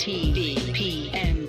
WIIFTVPM.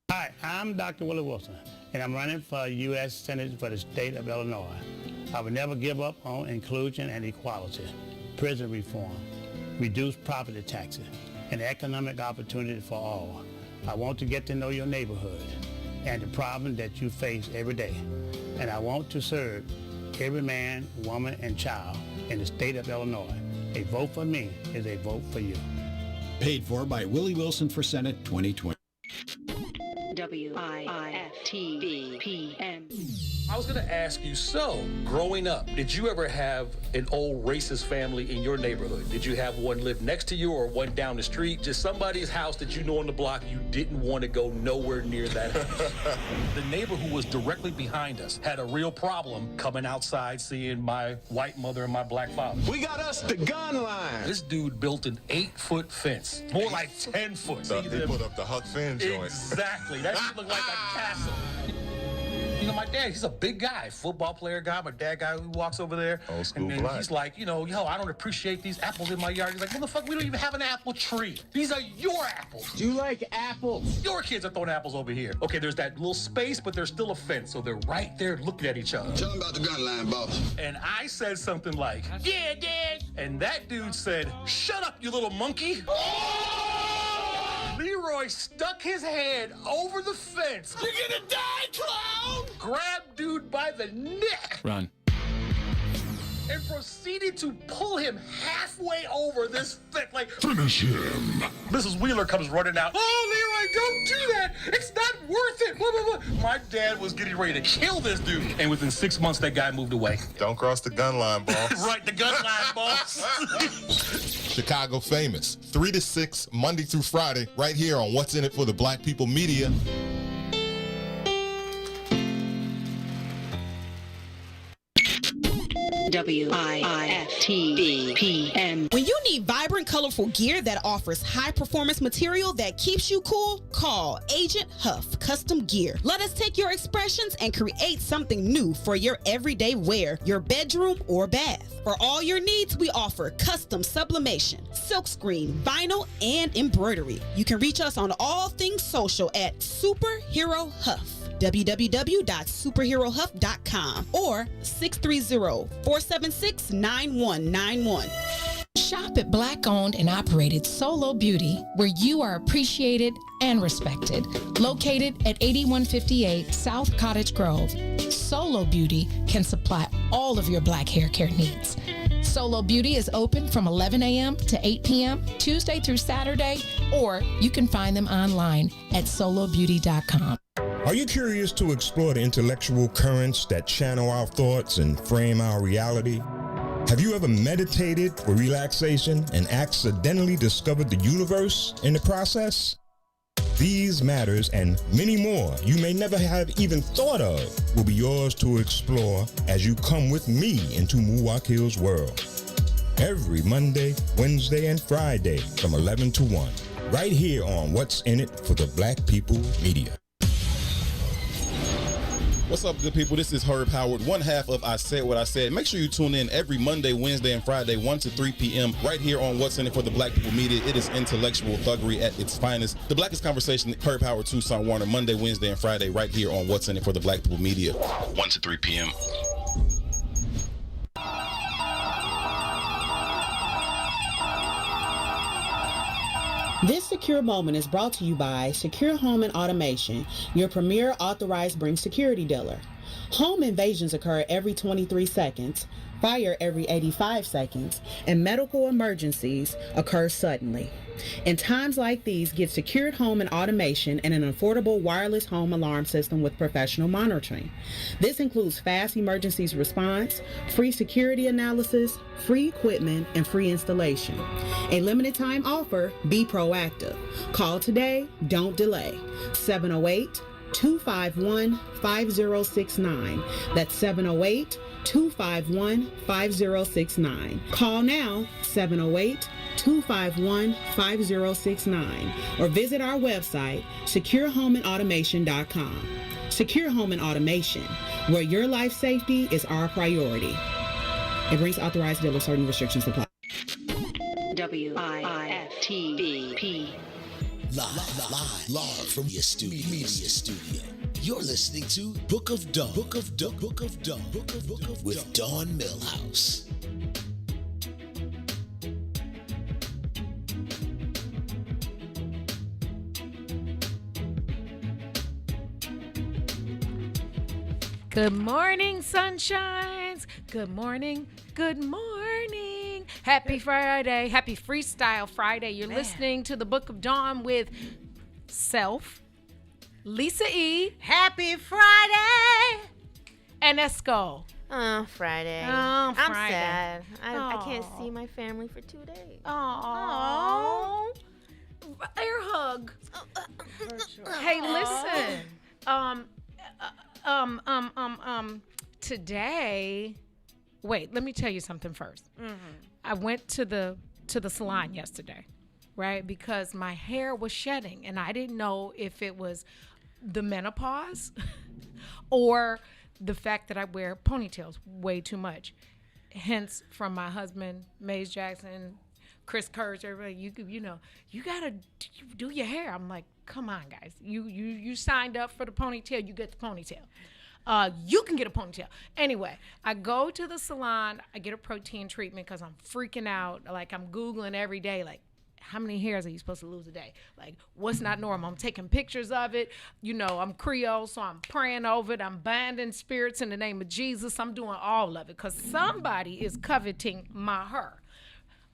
Hi, I'm Dr. Willie Wilson, and I'm running for U.S. Senate for the state of Illinois. I will never give up on inclusion and equality, prison reform, reduced property taxes, and economic opportunity for all. I want to get to know your neighborhood and the problems that you face every day. And I want to serve every man, woman, and child in the state of Illinois. A vote for me is a vote for you. Paid for by Willie Wilson for Senate 2020. WIIFTVPM. I was going to ask you, so, growing up, did you ever have an old racist family in your neighborhood? Did you have one live next to you or one down the street? Just somebody's house that you know on the block you didn't want to go nowhere near that house. The neighbor who was directly behind us had a real problem coming outside seeing my white mother and my black father. We got us the gun line. This dude built an 8-foot fence, more like 10 foot. So they put up the Huck Finn joint. Exactly. That shit looked like a castle. You know, my dad, he's a big guy, football player guy, my dad guy who walks over there. Old school and then black. he's like, yo, I don't appreciate these apples in my yard. He's like, motherfucker, we don't even have an apple tree. These are your apples. You like apples? Your kids are throwing apples over here. Okay, there's that little space, but there's still a fence, so they're right there looking at each other. Tell them about the gun line, boss. And I said something like, yeah, Dad. And that dude said, shut up, you little monkey. Leroy stuck his hand over the fence. You're gonna die, clown! Grabbed dude by the neck. Run. And proceeded to pull him halfway over this fence. Like, Finish him. Mrs. Wheeler comes running out. Oh, Leroy, don't do that. It's not worth it. Blah, blah, blah. My dad was getting ready to kill this dude. And within 6 months, that guy moved away. Don't cross the gun line, boss. Right, the gun line, boss. Chicago Famous, 3 to 6, Monday through Friday, right here on What's in It for the Black People Media. WIIFTVPM. When you need vibrant, colorful gear that offers high-performance material that keeps you cool, call Agent Huff Custom Gear. Let us take your expressions and create something new for your everyday wear, your bedroom or bath. For all your needs, we offer custom sublimation, silkscreen, vinyl, and embroidery. You can reach us on all things social at Superhero Huff. www.superherohuff.com or 630-476-9191. Shop at Black-owned and operated Solo Beauty, where you are appreciated and respected. Located at 8158 South Cottage Grove, Solo Beauty can supply all of your black hair care needs. Solo Beauty is open from 11 a.m. to 8 p.m. Tuesday through Saturday, or you can find them online at solobeauty.com. Are you curious to explore the intellectual currents that channel our thoughts and frame our reality? Have you ever meditated for relaxation and accidentally discovered the universe in the process? These matters and many more you may never have even thought of will be yours to explore as you come with me into Muwakil's world. Every Monday, Wednesday, and Friday from 11 to 1, right here on What's in It for the Black People Media. What's up, good people? This is Herb Howard, one half of I Said What I Said. Make sure you tune in every Monday, Wednesday, and Friday, 1 to 3 p.m. right here on What's In It for the Black People Media. It is intellectual thuggery at its finest. The Blackest Conversation, Herb Howard, Tucson Warner, Monday, Wednesday, and Friday right here on What's In It for the Black People Media, 1 to 3 p.m. This secure moment is brought to you by Secure Home and Automation, your premier authorized Bring security dealer. Home invasions occur every 23 seconds, fire every 85 seconds, and medical emergencies occur suddenly. In times like these, get secured home and automation and an affordable wireless home alarm system with professional monitoring. This includes fast emergencies response, free security analysis, free equipment, and free installation. A limited time offer, be proactive. Call today, don't delay. 708-251-5069. That's 708-251-5069. Call now, 708-251-5069, or visit our website, securehomeandautomation.com. Secure Home and Automation, where your life safety is our priority. It brings authorized dealers. Certain restrictions apply. WIFTBP. Live from your media studio. You're listening to Book of Dawn. With Dawn Millhouse. Good morning, sunshines. Good morning. Good morning. Happy Friday. Happy Freestyle Friday. You're listening to the Book of Dawn with Self, Lisa E. Happy Friday. And Esco. Friday. Oh, Friday. I'm sad. I can't see my family for 2 days. Oh. Air hug. Hey, listen. Today, wait, let me tell you something first. Mm-hmm. I went to the salon yesterday, right? Because my hair was shedding and I didn't know if it was the menopause or the fact that I wear ponytails way too much. Hence, from my husband, Maze Jackson, Chris Kurtz, everybody, you know, you gotta do your hair. I'm like, come on, guys. You signed up for the ponytail, you get the ponytail. You can get a ponytail. Anyway, I go to the salon, I get a protein treatment because I'm freaking out. Like, I'm Googling every day, like, how many hairs are you supposed to lose a day? Like, what's not normal? I'm taking pictures of it. You know, I'm Creole, so I'm praying over it. I'm binding spirits in the name of Jesus. I'm doing all of it because somebody is coveting my hair.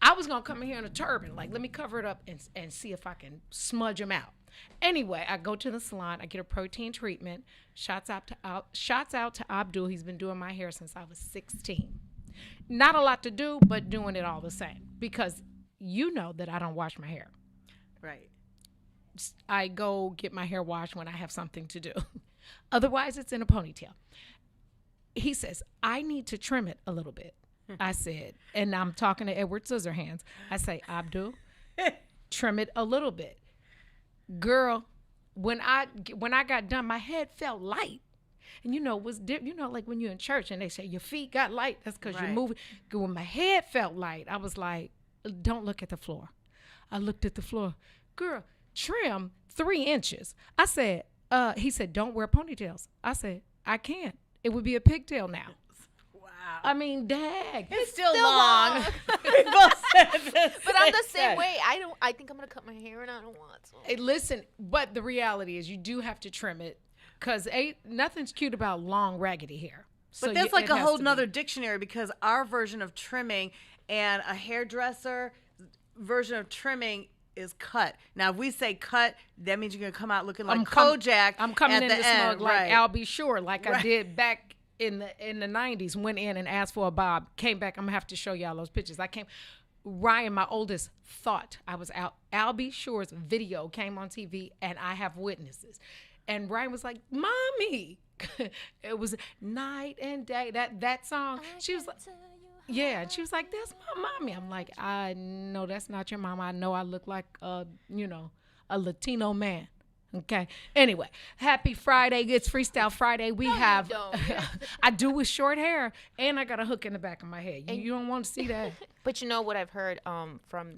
I was going to come in here in a turban. Like, let me cover it up and see if I can smudge them out. Anyway, I go to the salon. I get a protein treatment. Shouts out to Abdul. He's been doing my hair since I was 16. Not a lot to do, but doing it all the same because you know that I don't wash my hair. Right. I go get my hair washed when I have something to do. Otherwise, it's in a ponytail. He says, I need to trim it a little bit. I said, and I'm talking to Edward Scissorhands. I say, Abdul, trim it a little bit. Girl, when I got done, my head felt light. And like when you're in church and they say your feet got light, that's because you're moving. When my head felt light, I was like, don't look at the floor. I looked at the floor. Girl, trim 3 inches. I said, he said, don't wear ponytails. I said, I can't. It would be a pigtail now. Wow. I mean, dag. It's still long. But I'm the same way. I think I'm going to cut my hair and I don't want to. Hey, listen, but the reality is you do have to trim it because nothing's cute about long, raggedy hair. But that's like a whole nother dictionary because our version of trimming and a hairdresser version of trimming is cut. Now, if we say cut, that means you're going to come out looking like Kojak. I'm coming in the smug like right. I'll be sure, like I did back in the 90s. Went in and asked for a bob. Came back. I'm going to have to show y'all those pictures. Ryan, my oldest, thought I was out. Albie Shore's video came on TV, and I have witnesses. And Ryan was like, Mommy. It was night and day. That song. She was like, yeah. And she was like, that's my mommy. I'm like, I know that's not your mama. I know I look like, a Latino man. Okay. Anyway, happy Friday. It's Freestyle Friday. We have, I do with short hair, and I got a hook in the back of my head. You don't want to see that. But you know what I've heard from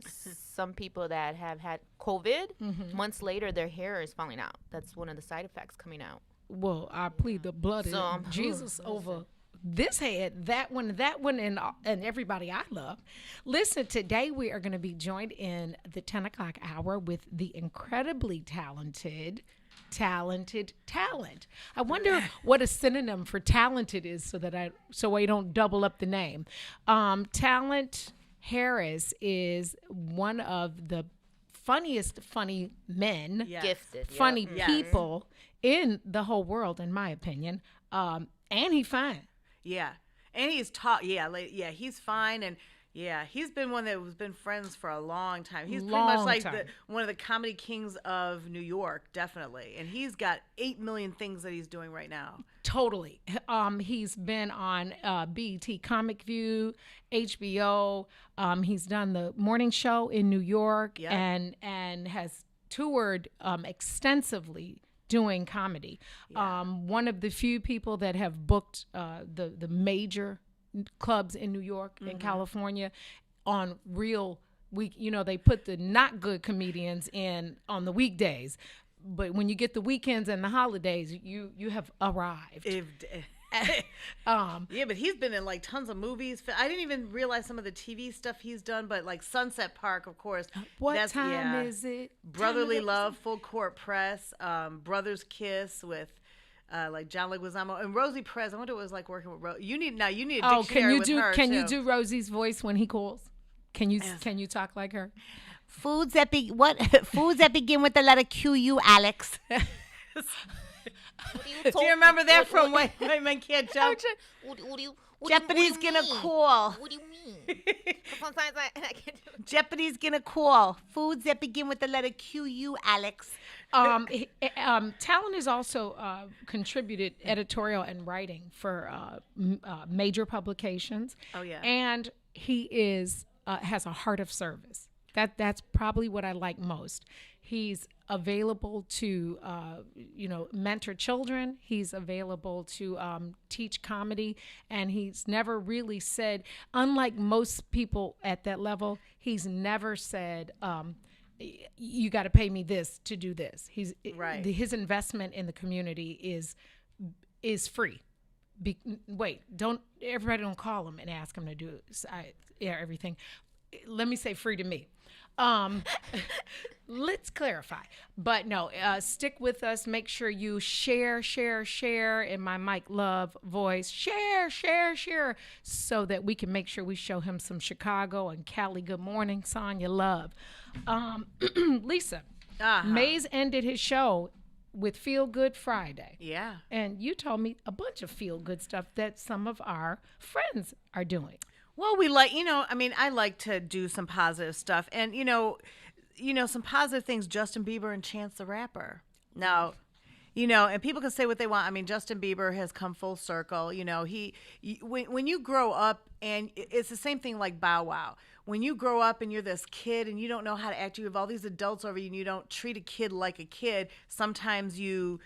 some people that have had COVID, months later their hair is falling out. That's one of the side effects coming out. Well, I plead the blood of Jesus over this head, that one, and everybody I love. Listen, today we are going to be joined in the 10 o'clock hour with the incredibly talented talent. I wonder what a synonym for talented is so I don't double up the name. Talent Harris is one of the funny men, gifted, funny people in the whole world, in my opinion. And he fine. Yeah. And he's he's fine. And he's been one that has been friends for a long time. He's pretty much like one of the comedy kings of New York, definitely. And he's got 8 million things that he's doing right now. Totally. He's been on BET Comic View, HBO. He's done the morning show in New York and has toured extensively doing comedy. One of the few people that have booked the major clubs in New York and California on real week. You know, they put the not good comedians in on the weekdays, but when you get the weekends and the holidays, you have arrived. But he's been in like tons of movies. I didn't even realize some of the TV stuff he's done, but like Sunset Park, of course. What time is it? Brotherly Love, Full Court Press, Brothers Kiss with like John Leguizamo and Rosie Perez. I wonder what it was like working with Rosie. You need a dictionary with her. Can you do Rosie's voice when he calls? Can you talk like her? Foods that begin with the letter Q-U, Alex. Do you remember that from when Men Can't Jump? Japanese gonna call. What do you mean? Sometimes I can't do it. Japanese gonna call. Foods that begin with the letter Q-U, Alex. Talon has also contributed editorial and writing for major publications. Oh yeah. And he has a heart of service. That's probably what I like most. He's available to, mentor children. He's available to teach comedy. And he's never really said, unlike most people at that level, he's never said, you got to pay me this to do this. His investment in the community is free. Everybody don't call him and ask him to do everything. Let me say free to me. Let's clarify. But no, stick with us. Make sure you share in my Mike Love voice. Share, so that we can make sure we show him some Chicago and Cali good morning, Sonya love. Lisa, Mays ended his show with Feel Good Friday. Yeah. And you told me a bunch of feel good stuff that some of our friends are doing. Well, I like to do some positive stuff. And, some positive things, Justin Bieber and Chance the Rapper. Now, and people can say what they want. I mean, Justin Bieber has come full circle. When you grow up, and it's the same thing like Bow Wow. When you grow up and you're this kid and you don't know how to act, you have all these adults over you and you don't treat a kid like a kid, sometimes you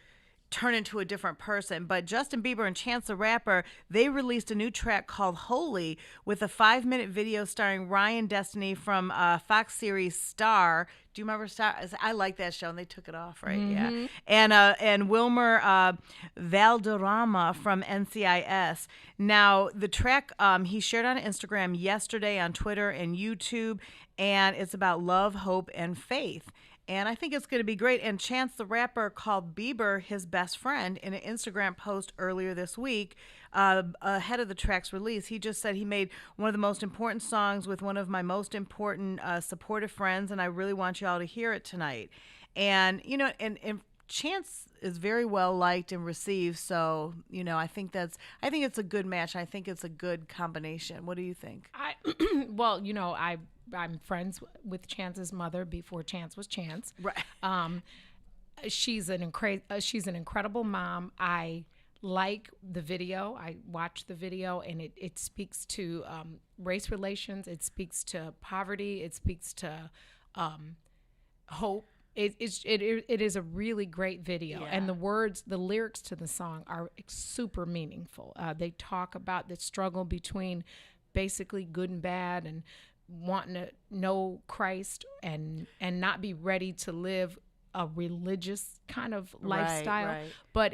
turn into a different person. But Justin Bieber and Chance the Rapper, they released a new track called Holy with a 5-minute video starring Ryan Destiny from Fox series Star. Do you remember Star? I like that show, and they took it off, right? Mm-hmm. Yeah. And Wilmer Valderrama from NCIS. Now, the track he shared on Instagram yesterday, on Twitter and YouTube, and it's about love, hope, and faith. And I think it's going to be great. And Chance the Rapper called Bieber his best friend in an Instagram post earlier this week ahead of the track's release. He just said he made one of the most important songs with one of my most important supportive friends, and I really want you all to hear it tonight. And, and Chance is very well liked and received. So, I think it's a good match. I think it's a good combination. What do you think? I'm friends with Chance's mother before Chance was Chance. Right. She's an incredible mom. I like the video. I watched the video, and it speaks to race relations. It speaks to poverty. It speaks to hope It is a really great video, and the lyrics to the song are super meaningful. They talk about the struggle between basically good and bad, and wanting to know Christ and not be ready to live a religious kind of lifestyle. Right. But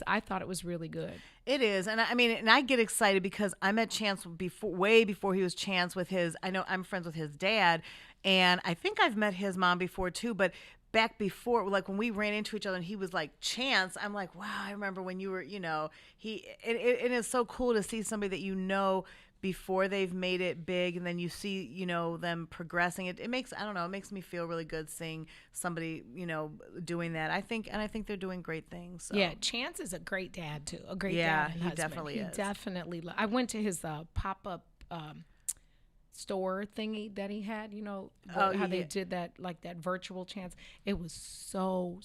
I thought it was really good. It is. And I get excited because I met Chance way before he was Chance with I know I'm friends with his dad, and I think I've met his mom before too, but back before, like when we ran into each other and he was like Chance, I'm like, wow, I remember when you were, it is so cool to see somebody that before they've made it big, and then you see, them progressing. It makes, I don't know, it makes me feel really good seeing somebody, doing that. I think they're doing great things. So. Yeah, Chance is a great dad too. A great dad and husband. Definitely is. Definitely. I went to his pop-up store thingy that he had, how they did that, like that virtual Chance. It was so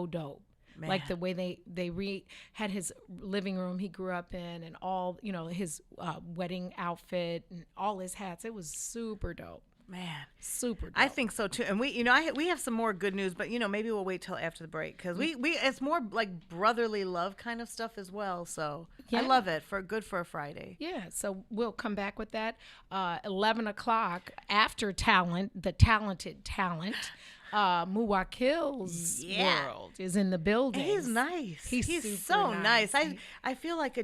dope. Man. Like the way they had his living room he grew up in, and all, his wedding outfit and all his hats. It was super dope. Man, super dope. I think so too. And we have some more good news, but maybe we'll wait till after the break, because we it's more like brotherly love kind of stuff as well. So I love it good for a Friday. Yeah. So we'll come back with that 11 o'clock after the talented talent. Muwakil's world is in the building. He's nice. He's so nice. I feel like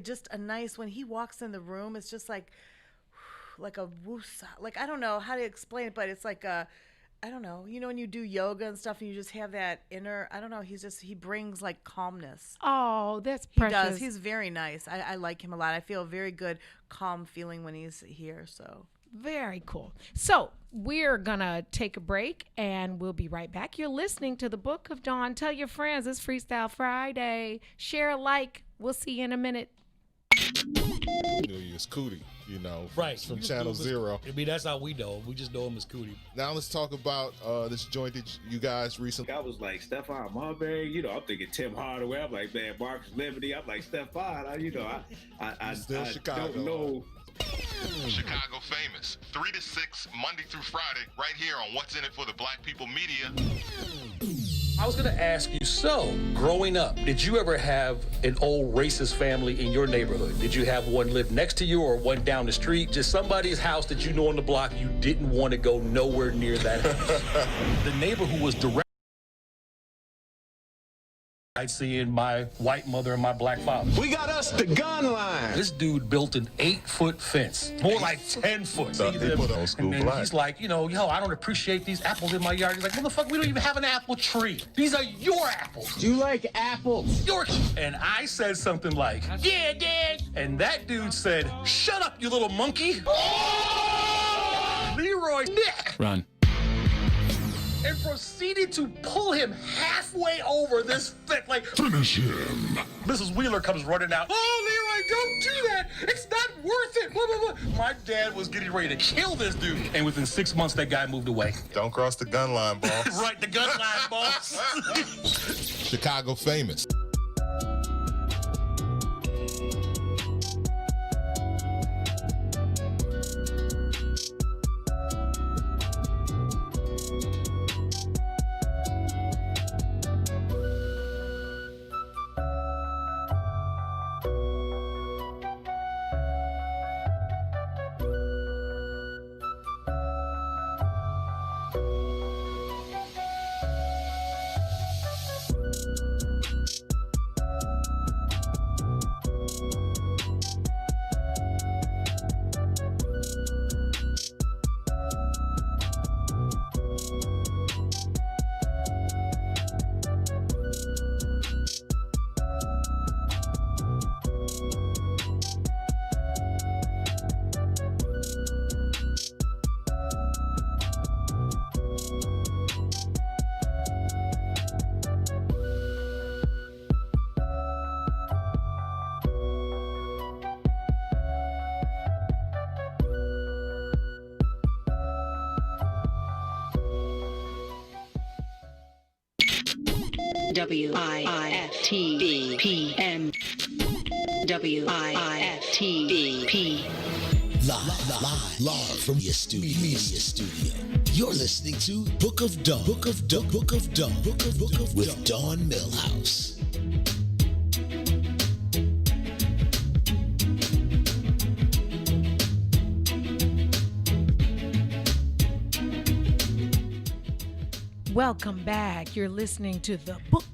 when he walks in the room, it's just like a woosah. Like, I don't know how to explain it, but it's like I don't know. When you do yoga and stuff and you just have that inner, I don't know. He brings like calmness. Oh, that's precious. He does. He's very nice. I like him a lot. I feel a very good, calm feeling when he's here. So. Very cool. So we're going to take a break, and we'll be right back. You're listening to the Book of Dawn. Tell your friends it's Freestyle Friday. Share a like. We'll see you in a minute. It's Cootie, right, from Channel Zero. That's how we know him. We just know him as Cootie. Now let's talk about this joint that you guys recently. I was like Stephon Marbury, I'm thinking Tim Hardaway. I'm like, man, Marcus Liberty. I'm like Stephon. I still Chicago. Don't know. Chicago famous, 3 to 6 Monday through Friday, right here on What's in It for the Black People Media. I was going to ask you, so growing up, did you ever have an old racist family in your neighborhood? Did you have one live next to you or one down the street? Just somebody's house that you know on the block, you didn't want to go nowhere near that house. The neighbor who was direct I'd see in my white mother and my black father. We got us the gun line. This dude built an 8-foot fence, more like 10 foot. So they put old school and then black. He's like, I don't appreciate these apples in my yard. He's like, motherfucker, we don't even have an apple tree. These are your apples. Do you like apples? Yours. And I said something like, yeah, Dad. And that dude said, shut up, you little monkey. Leroy Run. And proceeded to pull him halfway over this fence, like, Finish him. Mrs. Wheeler comes running out. Oh, Leroy, don't do that. It's not worth it. Blah, blah, blah. My dad was getting ready to kill this dude. And within 6 months, that guy moved away. Don't cross the gun line, boss. Right, the gun line, boss. Chicago famous. WIFTBPM. WIFTBP. Live from your media studio. You're listening to Book of Dawn. Book of Dawn with Dawn Millhouse. Welcome back. You're listening to the book.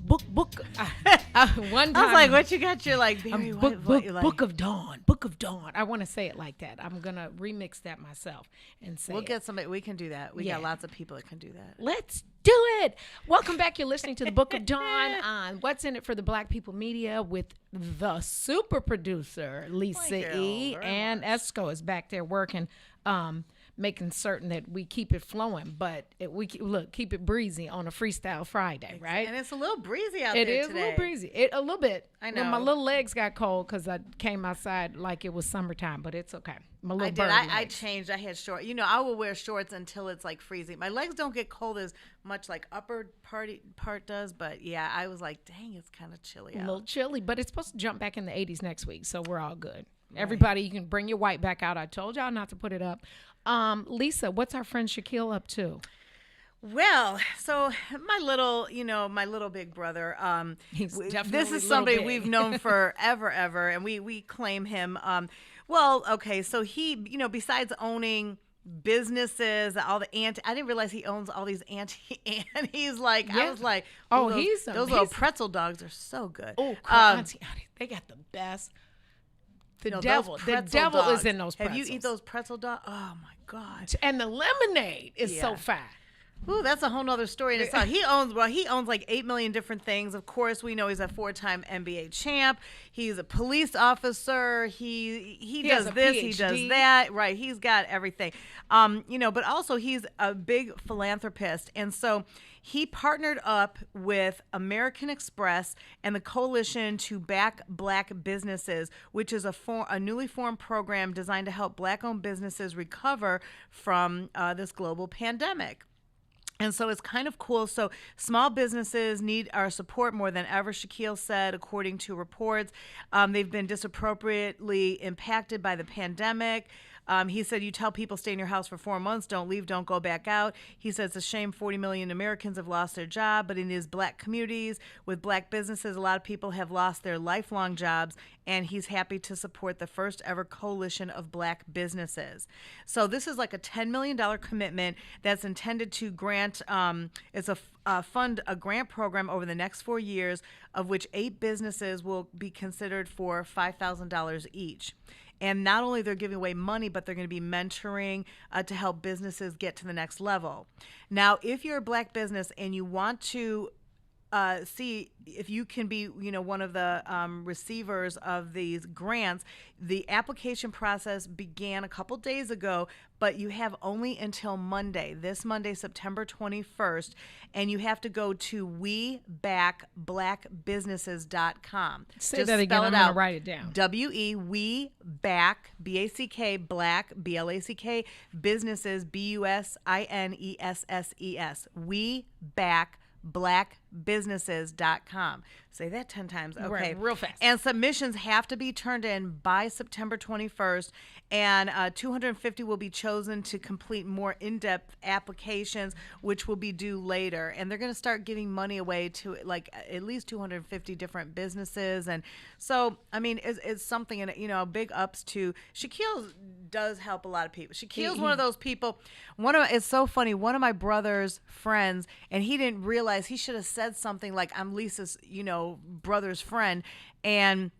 One time, I was like, "What you got?" You're like, "Baby, what you like?" Book of Dawn. Book of Dawn. I want to say it like that. I'm gonna remix that myself and say. We'll get somebody. We can do that. We got lots of people that can do that. Let's do it. Welcome back. You're listening to the Book of Dawn on What's in It for the Black People Media with the super producer Lisa E. And Esco is back there working. Making certain that we keep it flowing, but keep it breezy on a Freestyle Friday, right? And it's a little breezy out there today. It is a little breezy. A little bit. I know. Well, my little legs got cold because I came outside like it was summertime, but it's okay. My little bird legs. I changed. I had short. I will wear shorts until it's like freezing. My legs don't get cold as much like upper part does, but yeah, I was like, dang, it's kind of chilly out. A little chilly, but it's supposed to jump back in the 80s next week, so we're all good. Right. Everybody, you can bring your white back out. I told y'all not to put it up. Lisa, what's our friend Shaquille up to? Well, so my little big brother, this is somebody we've known forever, and we claim him. So he, besides owning businesses, all the I didn't realize he owns all these he's like, yeah. I was like, those little pretzel dogs are so good. Oh, they got the best. The devil dogs. Is in those pretzels. Have you eat those pretzel dogs? Oh my God. And the lemonade is so fire. Ooh, that's a whole nother story in itself. He owns like 8 million different things. Of course, we know he's a 4-time NBA champ. He's a police officer. He does this, PhD. He does that. Right. He's got everything. But also he's a big philanthropist. And so he partnered up with American Express and the Coalition to Back Black Businesses, which is a newly formed program designed to help Black-owned businesses recover from this global pandemic. And so it's kind of cool. So small businesses need our support more than ever, Shaquille said, according to reports. They've been disappropriately impacted by the pandemic. He said, you tell people stay in your house for 4 months, don't leave, don't go back out. He says it's a shame 40 million Americans have lost their job, but in his Black communities with Black businesses, a lot of people have lost their lifelong jobs, and he's happy to support the first ever coalition of Black businesses. So this is like a $10 million commitment that's intended to grant, fund a grant program over the next 4 years, of which 8 businesses will be considered for $5,000 each. And not only they're giving away money, but they're going to be mentoring to help businesses get to the next level. Now, if you're a Black business and you want to see if you can be, one of the receivers of these grants, the application process began a couple days ago, but you have only until this Monday, September 21st, and you have to go to webackblackbusinesses.com. Say that again, I'm going to write it down. We back, B-A-C-K, black, B-L-A-C-K, businesses, B-U-S-I-N-E-S-S-E-S, webackblackbusinesses.com. Say that 10 times. Okay. Right, real fast. And submissions have to be turned in by September 21st, and 250 will be chosen to complete more in-depth applications, which will be due later. And they're going to start giving money away to like at least 250 different businesses. And so, I mean, it's something, and big ups to Shaquille. Does help a lot of people. Shaquille's one of those people. It's so funny. One of my brother's friends, and he didn't realize, he should have said something like, I'm Lisa's, brother's friend, and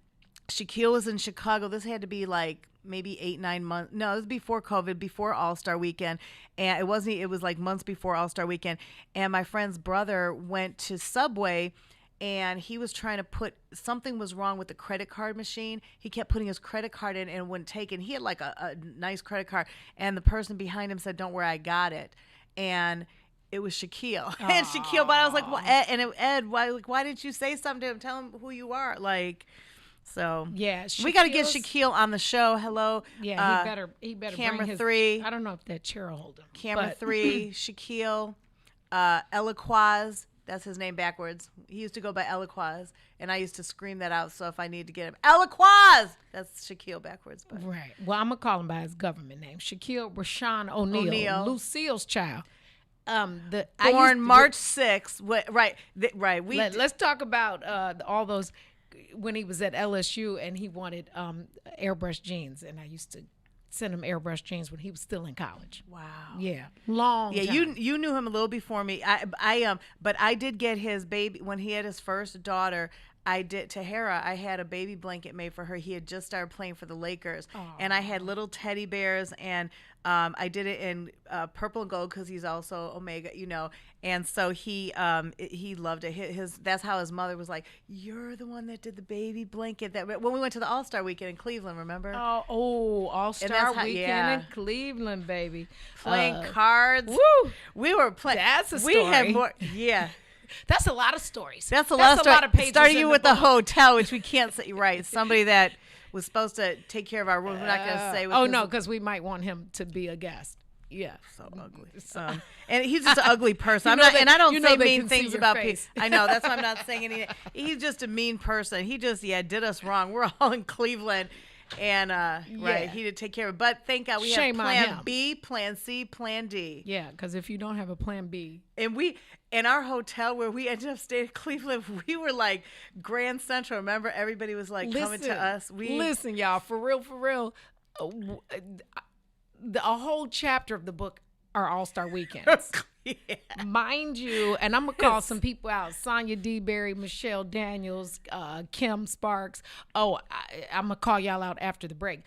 Shaquille was in Chicago. This had to be like maybe 8-9 months. No, it was before COVID, before All-Star Weekend. And it was like months before All-Star Weekend. And my friend's brother went to Subway, and he was trying to something was wrong with the credit card machine. He kept putting his credit card in and wouldn't take it. He had like a nice credit card, and the person behind him said, don't worry, I got it. And it was Shaquille. And Shaquille, but I was like, well, Ed, why didn't you say something to him? Tell him who you are. Like, so yeah, we got to get Shaquille on the show. Hello. Yeah, he better camera bring 3. I don't know if that chair will hold him. Camera 3, Shaquille, Eloquaz, That's his name backwards. He used to go by Eloquaz, and I used to scream that out. So if I need to get him, Eloquaz! That's Shaquille backwards. But. Right. Well, I'm going to call him by his government name. Shaquille Rashawn O'Neal. Lucille's child. Born March 6th. Right. Let's talk about all those when he was at LSU and he wanted airbrush jeans. And I used to send him airbrush jeans when he was still in college. Wow. Yeah. Long time. You knew him a little before me. But I did get his baby when he had his first daughter. Tahara, I had a baby blanket made for her. He had just started playing for the Lakers. Aww. And I had little teddy bears, and I did it in purple and gold because he's also Omega, And so he loved it. That's how his mother was like, "You're the one that did the baby blanket." When we went to the All-Star Weekend in Cleveland, remember? All-Star Weekend in Cleveland, baby. Playing cards. Woo! We were playing. That's a story. We had more. Yeah. That's a lot of stories. That's a lot of pages. Starting you with the hotel, which we can't say. Right, somebody that was supposed to take care of our rooms. We're not going to say. Because we might want him to be a guest. Yeah, so ugly. And he's just an ugly person. I don't say mean things about people. I know, that's why I'm not saying anything. He's just a mean person. He just did us wrong. We're all in Cleveland. And right, he did take care of it. But thank God we have Plan B, Plan C, Plan D. Yeah, because if you don't have a Plan B, and in our hotel where we ended up staying in Cleveland, we were like Grand Central. Remember, everybody was like coming to us. Listen, y'all, for real. A whole chapter of the book are All-Star Weekends. Yeah. Mind you, and I'm going to call some people out. Sonia D. Berry, Michelle Daniels, Kim Sparks. I'm going to call y'all out after the break.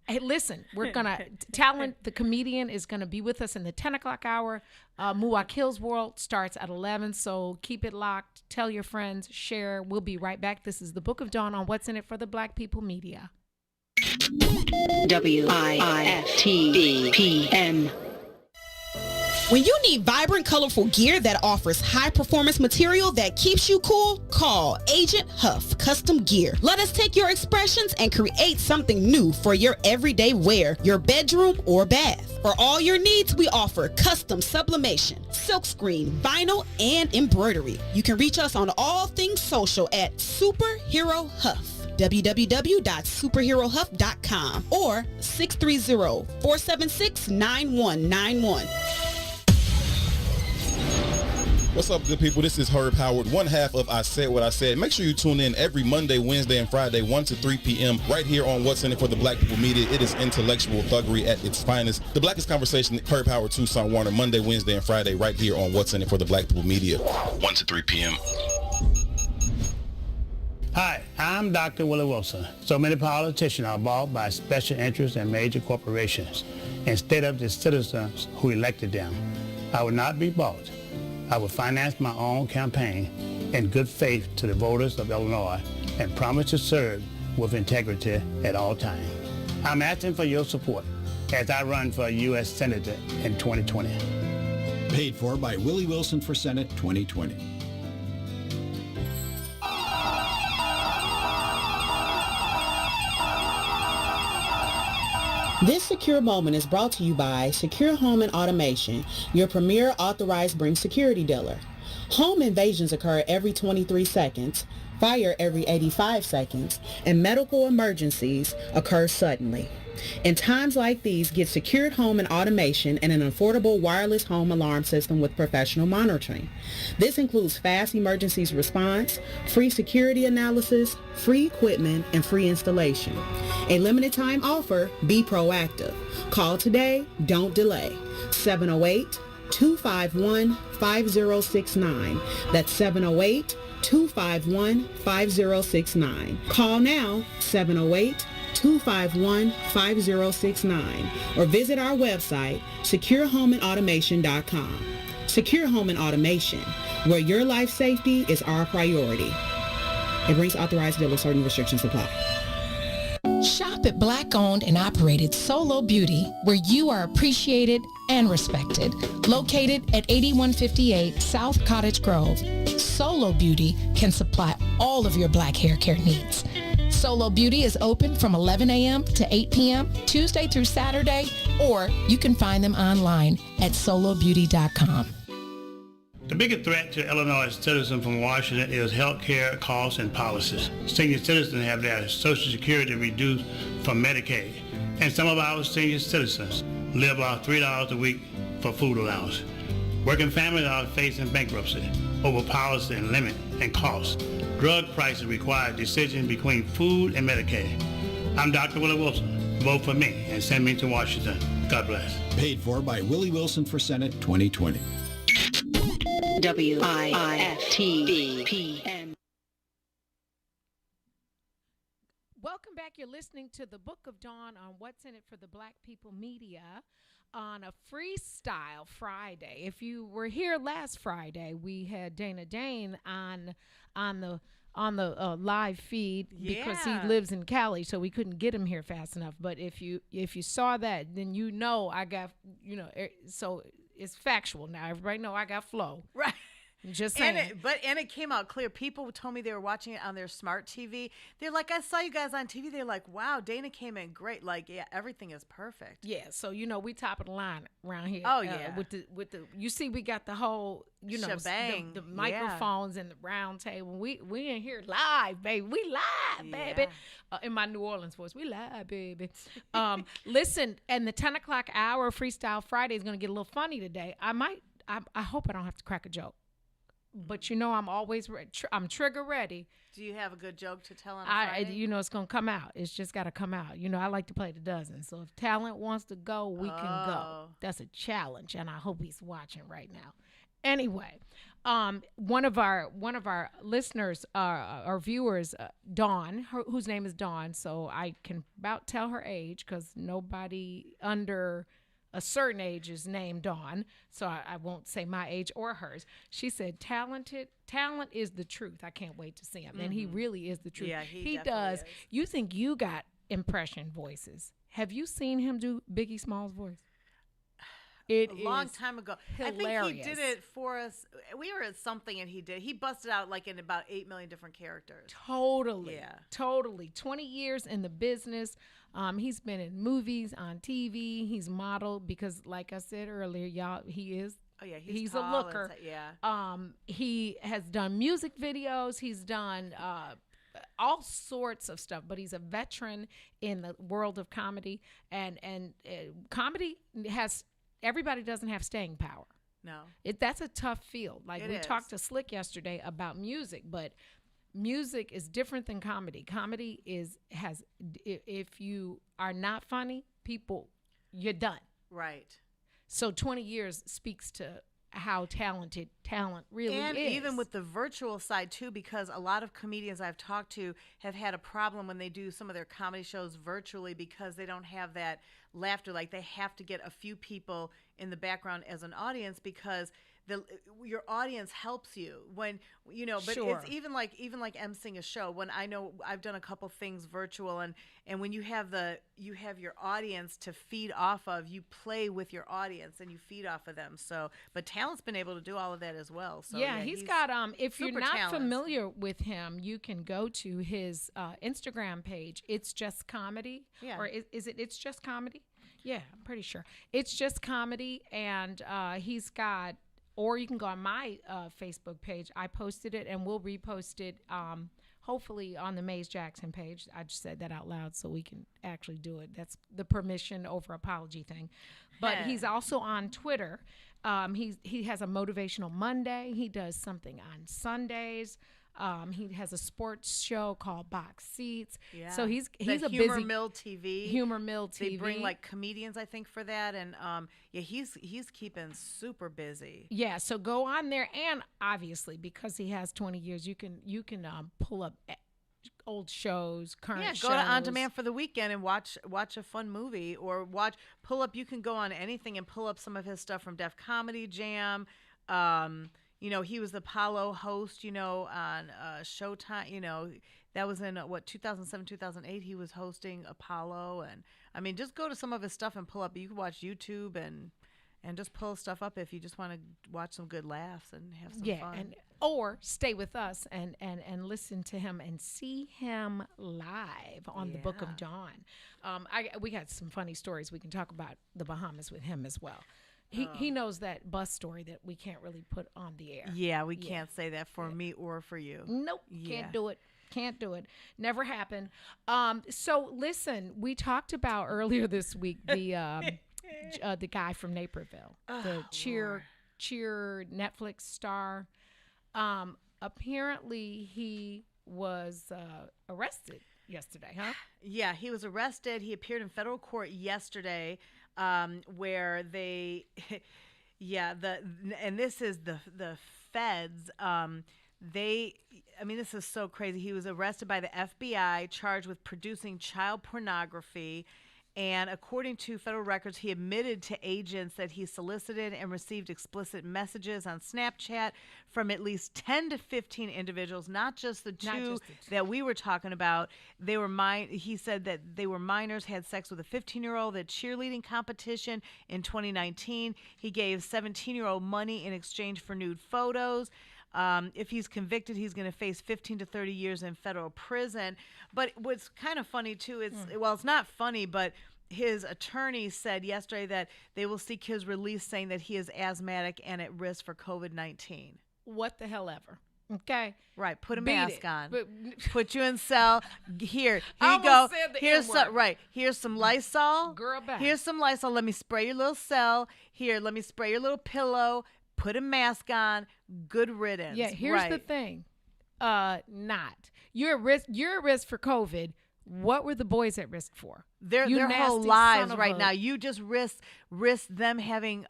Hey, listen, we're going to, Talent, the comedian, is going to be with us in the 10 o'clock hour. Muwakil's World starts at 11, so keep it locked. Tell your friends, share. We'll be right back. This is the Book of Dawn on What's in It for the Black People Media. WIFTBPM. When you need vibrant, colorful gear that offers high-performance material that keeps you cool, call Agent Huff Custom Gear. Let us take your expressions and create something new for your everyday wear, your bedroom, or bath. For all your needs, we offer custom sublimation, silkscreen, vinyl, and embroidery. You can reach us on all things social at Superhero Huff. www.superherohuff.com or 630-476-9191. What's up, good people? This is Herb Howard, one half of I Said What I Said. Make sure you tune in every Monday, Wednesday, and Friday, 1 to 3 p.m. right here on What's in It for the Black People Media. It is intellectual thuggery at its finest. The blackest conversation, Herb Howard, Tucson Warner, Monday, Wednesday, and Friday right here on What's in It for the Black People Media, 1 to 3 p.m. Hi, I'm Dr. Willie Wilson. So many politicians are bought by special interests and major corporations instead of the citizens who elected them. I would not be bought. I will finance my own campaign in good faith to the voters of Illinois and promise to serve with integrity at all times. I'm asking for your support as I run for U.S. Senator in 2020. Paid for by Willie Wilson for Senate 2020. This secure moment is brought to you by Secure Home and Automation, your premier authorized Bring security dealer. Home invasions occur every 23 seconds, fire every 85 seconds, and medical emergencies occur suddenly. In times like these, get secured home and automation and an affordable wireless home alarm system with professional monitoring. This includes fast emergencies response, free security analysis, free equipment, and free installation. A limited time offer, be proactive. Call today, don't delay. 708-251-5069. That's 708-251-5069. Call now, 708-251-5069, or visit our website, securehomeandautomation.com. Secure Home and Automation, where your life safety is our priority. It brings authorized dealers. Certain restrictions apply. Shop at Black-owned and operated Solo Beauty, where you are appreciated and respected. Located at 8158 South Cottage Grove, Solo Beauty can supply all of your black hair care needs. Solo Beauty is open from 11 a.m. to 8 p.m. Tuesday through Saturday, or you can find them online at solobeauty.com. The biggest threat to Illinois citizens from Washington is health care costs and policies. Senior citizens have their Social Security reduced from Medicaid, and some of our senior citizens live off $3 a week for food allowance. Working families are facing bankruptcy over policy and limit and costs. Drug prices require decisions between food and Medicaid. I'm Dr. Willie Wilson. Vote for me and send me to Washington. God bless. Paid for by Willie Wilson for Senate 2020. WIFTV-PM. Welcome back. You're listening to the Book of Dawn on What's in It for the Black People Media on a Freestyle Friday. If you were here last Friday, we had Dana Dane on the live feed because he lives in Cali, so we couldn't get him here fast enough. But if you saw that, then I got, so it's factual now. Everybody know I got flow. Right. Just saying. And it came out clear. People told me they were watching it on their smart TV. They're like, I saw you guys on TV. They're like, wow, Dana came in great. Like, yeah, everything is perfect. Yeah, so we top of the line around here. Oh yeah. With the you see, we got the whole shebang. The microphones and the round table. We in here live, baby. We live, baby. In my New Orleans voice, we live, baby. Listen, and the 10 o'clock hour Freestyle Friday is gonna get a little funny today. I hope I don't have to crack a joke. But I'm always I'm trigger ready. Do you have a good joke to tell on Friday? It's gonna come out. It's just gotta come out. I like to play the dozen. So if talent wants to go, we can go. That's a challenge, and I hope he's watching right now. Anyway, one of our listeners, our viewers, Dawn, whose name is Dawn, so I can about tell her age because nobody under a certain age is named Dawn, so I won't say my age or hers. She said, talent is the truth. I can't wait to see him. And he really is the truth. Yeah, he does. Is. You think you got impression voices. Have you seen him do Biggie Smalls' voice? A long time ago. Hilarious. I think he did it for us. We were at something and he busted out like in about 8 million different characters. Totally. Yeah. Totally. 20 years in the business. He's been in movies, on TV. He's modeled because, like I said earlier, y'all, he is. Oh yeah, he's a looker. He has done music videos. He's done all sorts of stuff, but he's a veteran in the world of comedy, and comedy has. Everybody doesn't have staying power. No. That's a tough field. Like we is. talked to Slick yesterday about music, but music is different than comedy. Comedy has if you are not funny, you're done. Right. So 20 years speaks to how talented talent really is. And even with the virtual side too, because a lot of comedians I've talked to have had a problem when they do some of their comedy shows virtually because they don't have that laughter. Like they have to get a few people in the background as an audience because your audience helps you when but Sure. it's even like emceeing a show. When I know I've done a couple things virtual and when you have your audience to feed off of, you play with your audience and you feed off of them. So but talent's been able to do all of that as well. So yeah, he's got if you're not talented. familiar with him, you can go to his Instagram page. It's Just Comedy. Yeah. Or is it It's Just Comedy? Yeah, I'm pretty sure. It's Just Comedy, and he's got, or you can go on my Facebook page. I posted it, and we'll repost it hopefully on the Maze Jackson page. I just said that out loud so we can actually do it. That's the permission over apology thing. But he's also on Twitter. He has a Motivational Monday. He does something on Sundays. He has a sports show called Box Seats. Yeah. So he's the a Humor busy Mill TV. Humor Mill TV. They bring like comedians, I think, for that, and he's keeping super busy. Yeah, so go on there, and obviously because he has 20 years, you can pull up old shows, current shows. Go to On Demand for the weekend and watch a fun movie, or pull up. You can go on anything and pull up some of his stuff from Def Comedy Jam. He was the Apollo host, on Showtime. That was in 2007, 2008. He was hosting Apollo, and I mean, just go to some of his stuff and pull up. You can watch YouTube and just pull stuff up if you just want to watch some good laughs and have some fun. Or stay with us and listen to him and see him live on the Book of Dawn. We got some funny stories. We can talk about the Bahamas with him as well. He knows that bus story that we can't really put on the air. Yeah, we can't say that for me or for you. Nope, can't do it. Can't do it. Never happened. So listen, we talked about earlier this week the guy from Naperville, the cheer Netflix star. Apparently he was arrested yesterday, huh? Yeah, he was arrested. He appeared in federal court yesterday, where they, and this is the feds. This is so crazy. He was arrested by the FBI, charged with producing child pornography. And according to federal records, he admitted to agents that he solicited and received explicit messages on Snapchat from at least 10 to 15 individuals, not just the two that we were talking about. They were he said that they were minors, had sex with a 15-year-old at cheerleading competition in 2019. He gave 17-year-old money in exchange for nude photos. If he's convicted, he's going to face 15 to 30 years in federal prison. But what's kind of funny, too, it's not funny, but his attorney said yesterday that they will seek his release, saying that he is asthmatic and at risk for COVID-19. What the hell ever. Okay. Right. Put a Beat mask it. on. But, put you in cell. Here I you go. almost said the Here's N-word. some. Right. Here's some Lysol. Girl, back. Here's some Lysol. Let me spray your little cell. Here, let me spray your little pillow. Put a mask on. Good riddance. Yeah. Here's the thing. Not. You're at risk for COVID. What were the boys at risk for? Their whole lives right now. You just risk them having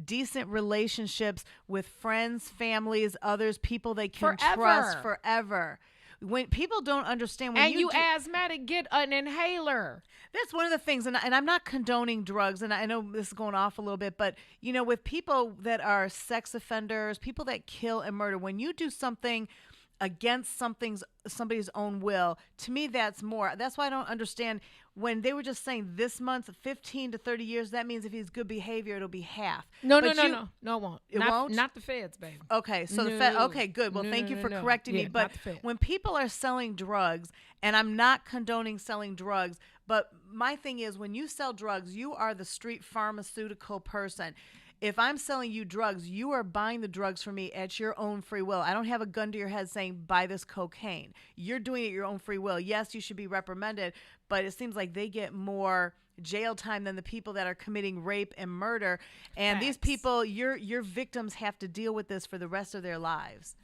decent relationships with friends, families, others, people they can trust forever. When people don't understand, when you asthmatic, get an inhaler. That's one of the things, and I'm not condoning drugs, and I know this is going off a little bit, but with people that are sex offenders, people that kill and murder, when you do something against somebody's own will, to me that's more. That's why I don't understand when they were just saying this month 15 to 30 years. That means if he's good behavior, it'll be half. No, it won't. It won't. Not the feds, baby. Okay, so the Fed. Okay, good. Well, thank you for correcting me. But when people are selling drugs, and I'm not condoning selling drugs, but my thing is when you sell drugs, you are the street pharmaceutical person. If I'm selling you drugs, you are buying the drugs from me at your own free will. I don't have a gun to your head saying, buy this cocaine. You're doing it at your own free will. Yes, you should be reprimanded, but it seems like they get more jail time than the people that are committing rape and murder. And these people, your victims have to deal with this for the rest of their lives.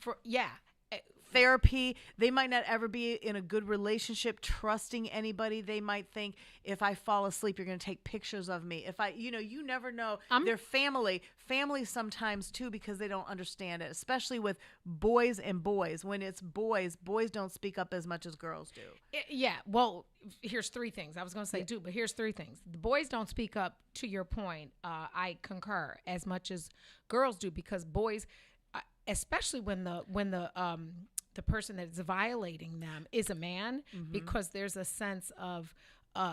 Therapy. They might not ever be in a good relationship, trusting anybody. They might think, if I fall asleep, you're going to take pictures of me. If you never know. Their family sometimes too, because they don't understand it, especially with boys and boys. When it's boys don't speak up as much as girls do. Well, here's three things. I was going to say two, but here's three things. The boys don't speak up, to your point. I concur, as much as girls do, because boys, especially when the person that's violating them is a man, because there's a sense of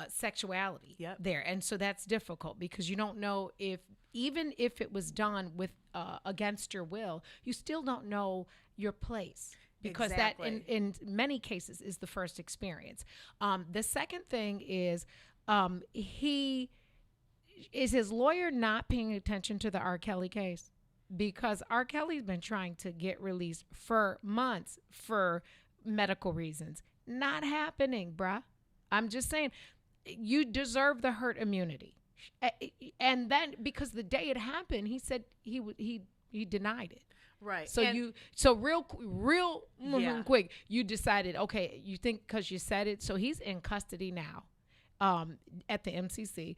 sexuality there. And so that's difficult, because you don't know even if it was done with against your will, you still don't know your place, because that in many cases is the first experience. The second thing is his lawyer not paying attention to the R. Kelly case? Because R. Kelly's been trying to get released for months for medical reasons. Not happening, bruh. I'm just saying, you deserve the herd immunity. And then, because the day it happened, he said he denied it. Right. So real quick, you decided, okay, you think because you said it. So he's in custody now at the MCC.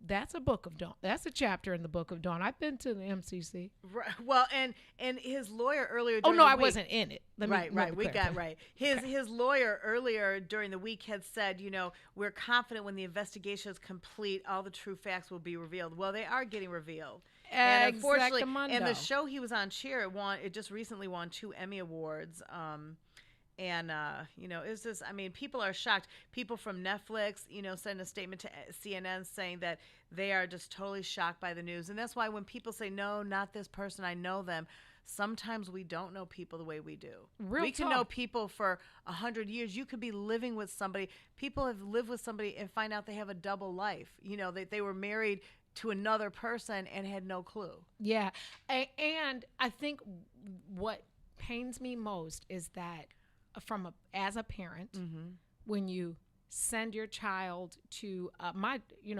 That's a book of Dawn. That's a chapter in the book of Dawn. I've been to the MCC. Right. Well, and his lawyer earlier. I wasn't in it. His lawyer earlier during the week had said, we're confident when the investigation is complete, all the true facts will be revealed. Well, they are getting revealed. And unfortunately, and the show he was on, Cheer, it just recently won 2 Emmy Awards. And, it's just, people are shocked. People from Netflix, sent a statement to CNN saying that they are just totally shocked by the news. And that's why when people say, no, not this person, I know them, sometimes we don't know people the way we do. We can know people for 100 years. You could be living with somebody. People have lived with somebody and find out they have a double life. They were married to another person and had no clue. Yeah. And I think what pains me most is that as a parent, when you send your child to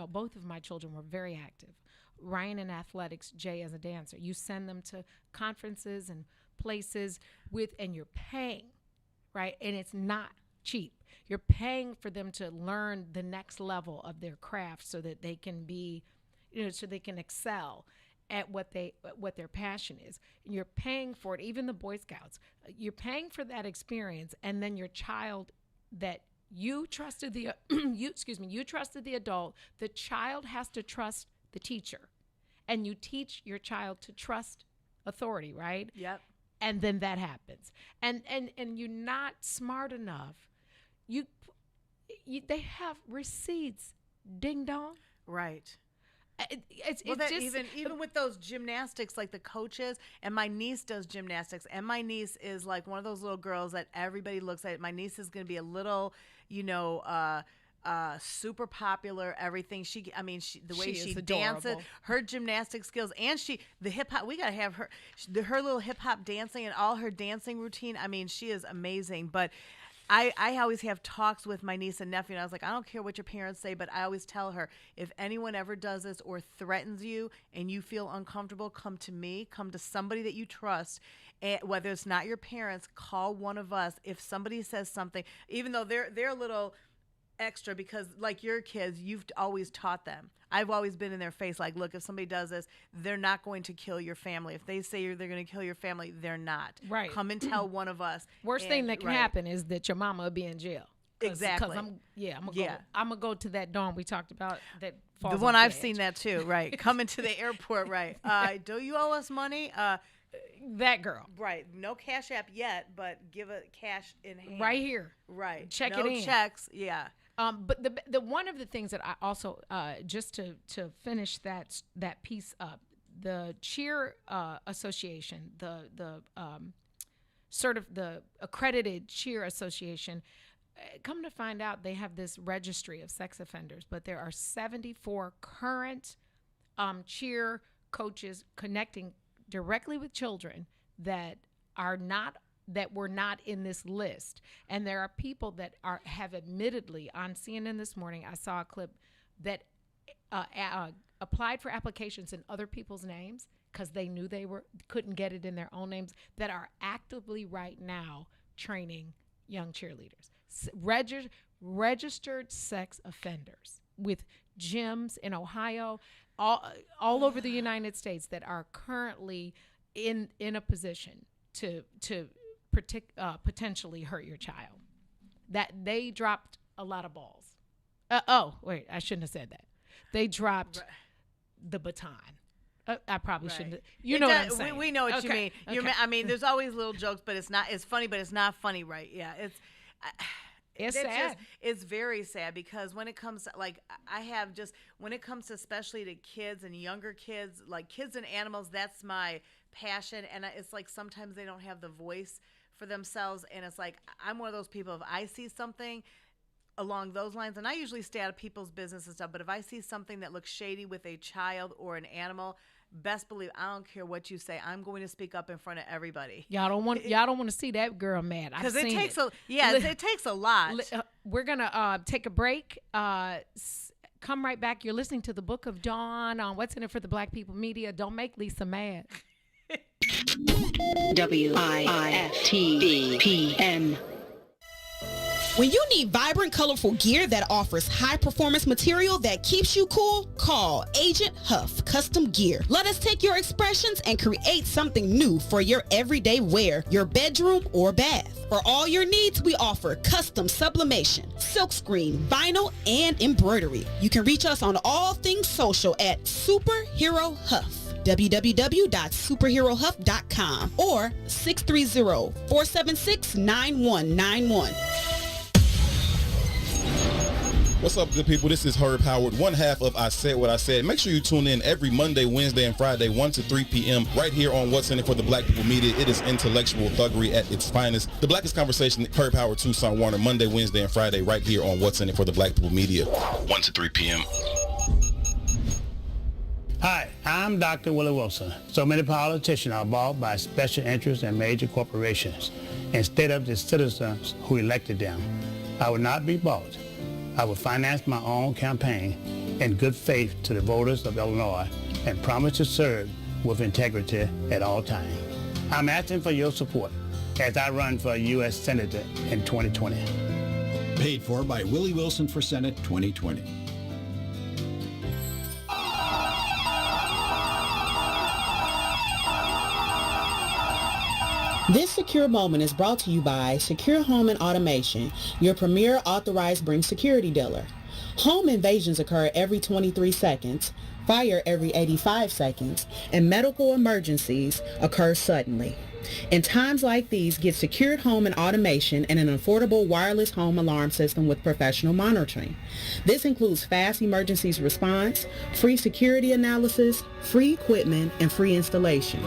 both of my children were very active. Ryan in athletics, Jay as a dancer. You send them to conferences and places and you're paying, right? And it's not cheap. You're paying for them to learn the next level of their craft so that they can be, so they can excel at what their passion is. And you're paying for it, even the Boy Scouts. You're paying for that experience, and then your child that you trusted you trusted the adult, the child has to trust the teacher. And you teach your child to trust authority, right? Yep. And then that happens. And you're not smart enough. They have receipts. Ding dong. Right. It's just even with those gymnastics, like the coaches, and my niece does gymnastics, and my niece is like one of those little girls that everybody looks at. My niece is going to be a little, super popular. Everything the way she dances, her gymnastic skills, and the hip hop. We gotta have her little hip hop dancing and all her dancing routine. I mean, she is amazing, but. I always have talks with my niece and nephew, and I was like, I don't care what your parents say, but I always tell her, if anyone ever does this or threatens you and you feel uncomfortable, come to me, come to somebody that you trust. And whether it's not your parents, call one of us. If somebody says something, even though they're a little extra, because like your kids, you've always taught them. I've always been in their face like, look, if somebody does this, they're not going to kill your family. If they say they're going to kill your family, they're not. Right. Come and tell one of us. Worst thing that can happen is that your mama will be in jail. Exactly. Because I'm gonna go to that Dawn we talked about. That falls the one off I've the seen edge. that too. Right. Coming to the airport. Right. Do you owe us money? That girl. Right. No Cash App yet, but give a cash in hand. Right here. Right. Check no it in. Checks. Yeah. But the one of the things that I also just to finish that piece up, the cheer association, the accredited cheer association, come to find out they have this registry of sex offenders, but there are 74 current cheer coaches connecting directly with children that were not in this list. And there are people that have admittedly, on CNN this morning, I saw a clip that applied for applications in other people's names because they knew couldn't get it in their own names, that are actively right now training young cheerleaders. Registered sex offenders with gyms in Ohio, all over the United States that are currently in a position to potentially hurt your child. That they dropped a lot of balls. Wait, I shouldn't have said that. They dropped the baton. I probably shouldn't. You know what I'm saying. We know what you mean. Okay. I mean, there's always little jokes, but it's funny, but it's not funny, right? Yeah, it's sad. It's very sad because when it comes to, when it comes to especially to kids and younger kids, like kids and animals, that's my passion. And it's like sometimes they don't have the voice for themselves. And it's like, I'm one of those people, if I see something along those lines, and I usually stay out of people's business and stuff, but if I see something that looks shady with a child or an animal, best believe I don't care what you say, I'm going to speak up in front of everybody. Y'all don't want to see that girl mad. Because it takes it takes a lot. We're gonna take a break. Come right back. You're listening to the Book of Dawn on What's in It for the Black People Media. Don't make Lisa mad. WIFTBPM. When you need vibrant, colorful gear that offers high-performance material that keeps you cool, call Agent Huff Custom Gear. Let us take your expressions and create something new for your everyday wear, your bedroom, or bath. For all your needs, we offer custom sublimation, silkscreen, vinyl, and embroidery. You can reach us on all things social at Superhero Huff. www.superherohuff.com or 630-476-9191. What's up, good people? This is Herb Howard, one half of I Said What I Said. Make sure you tune in every Monday, Wednesday, and Friday, 1 to 3 p.m. right here on What's in It for the Black People Media. It is intellectual thuggery at its finest. The Blackest Conversation, Herb Howard, Tucson Warner, Monday, Wednesday, and Friday right here on What's in It for the Black People Media, 1 to 3 p.m. Hi, I'm Dr. Willie Wilson. So many politicians are bought by special interests and major corporations instead of the citizens who elected them. I would not be bought. I would finance my own campaign in good faith to the voters of Illinois and promise to serve with integrity at all times. I'm asking for your support as I run for U.S. Senator in 2020. Paid for by Willie Wilson for Senate 2020. This secure moment is brought to you by Secure Home and Automation, your premier authorized Bring security dealer. Home invasions occur every 23 seconds, fire every 85 seconds, and medical emergencies occur suddenly. In times like these, get secured home and automation and an affordable wireless home alarm system with professional monitoring. This includes fast emergencies response, free security analysis, free equipment, and free installation.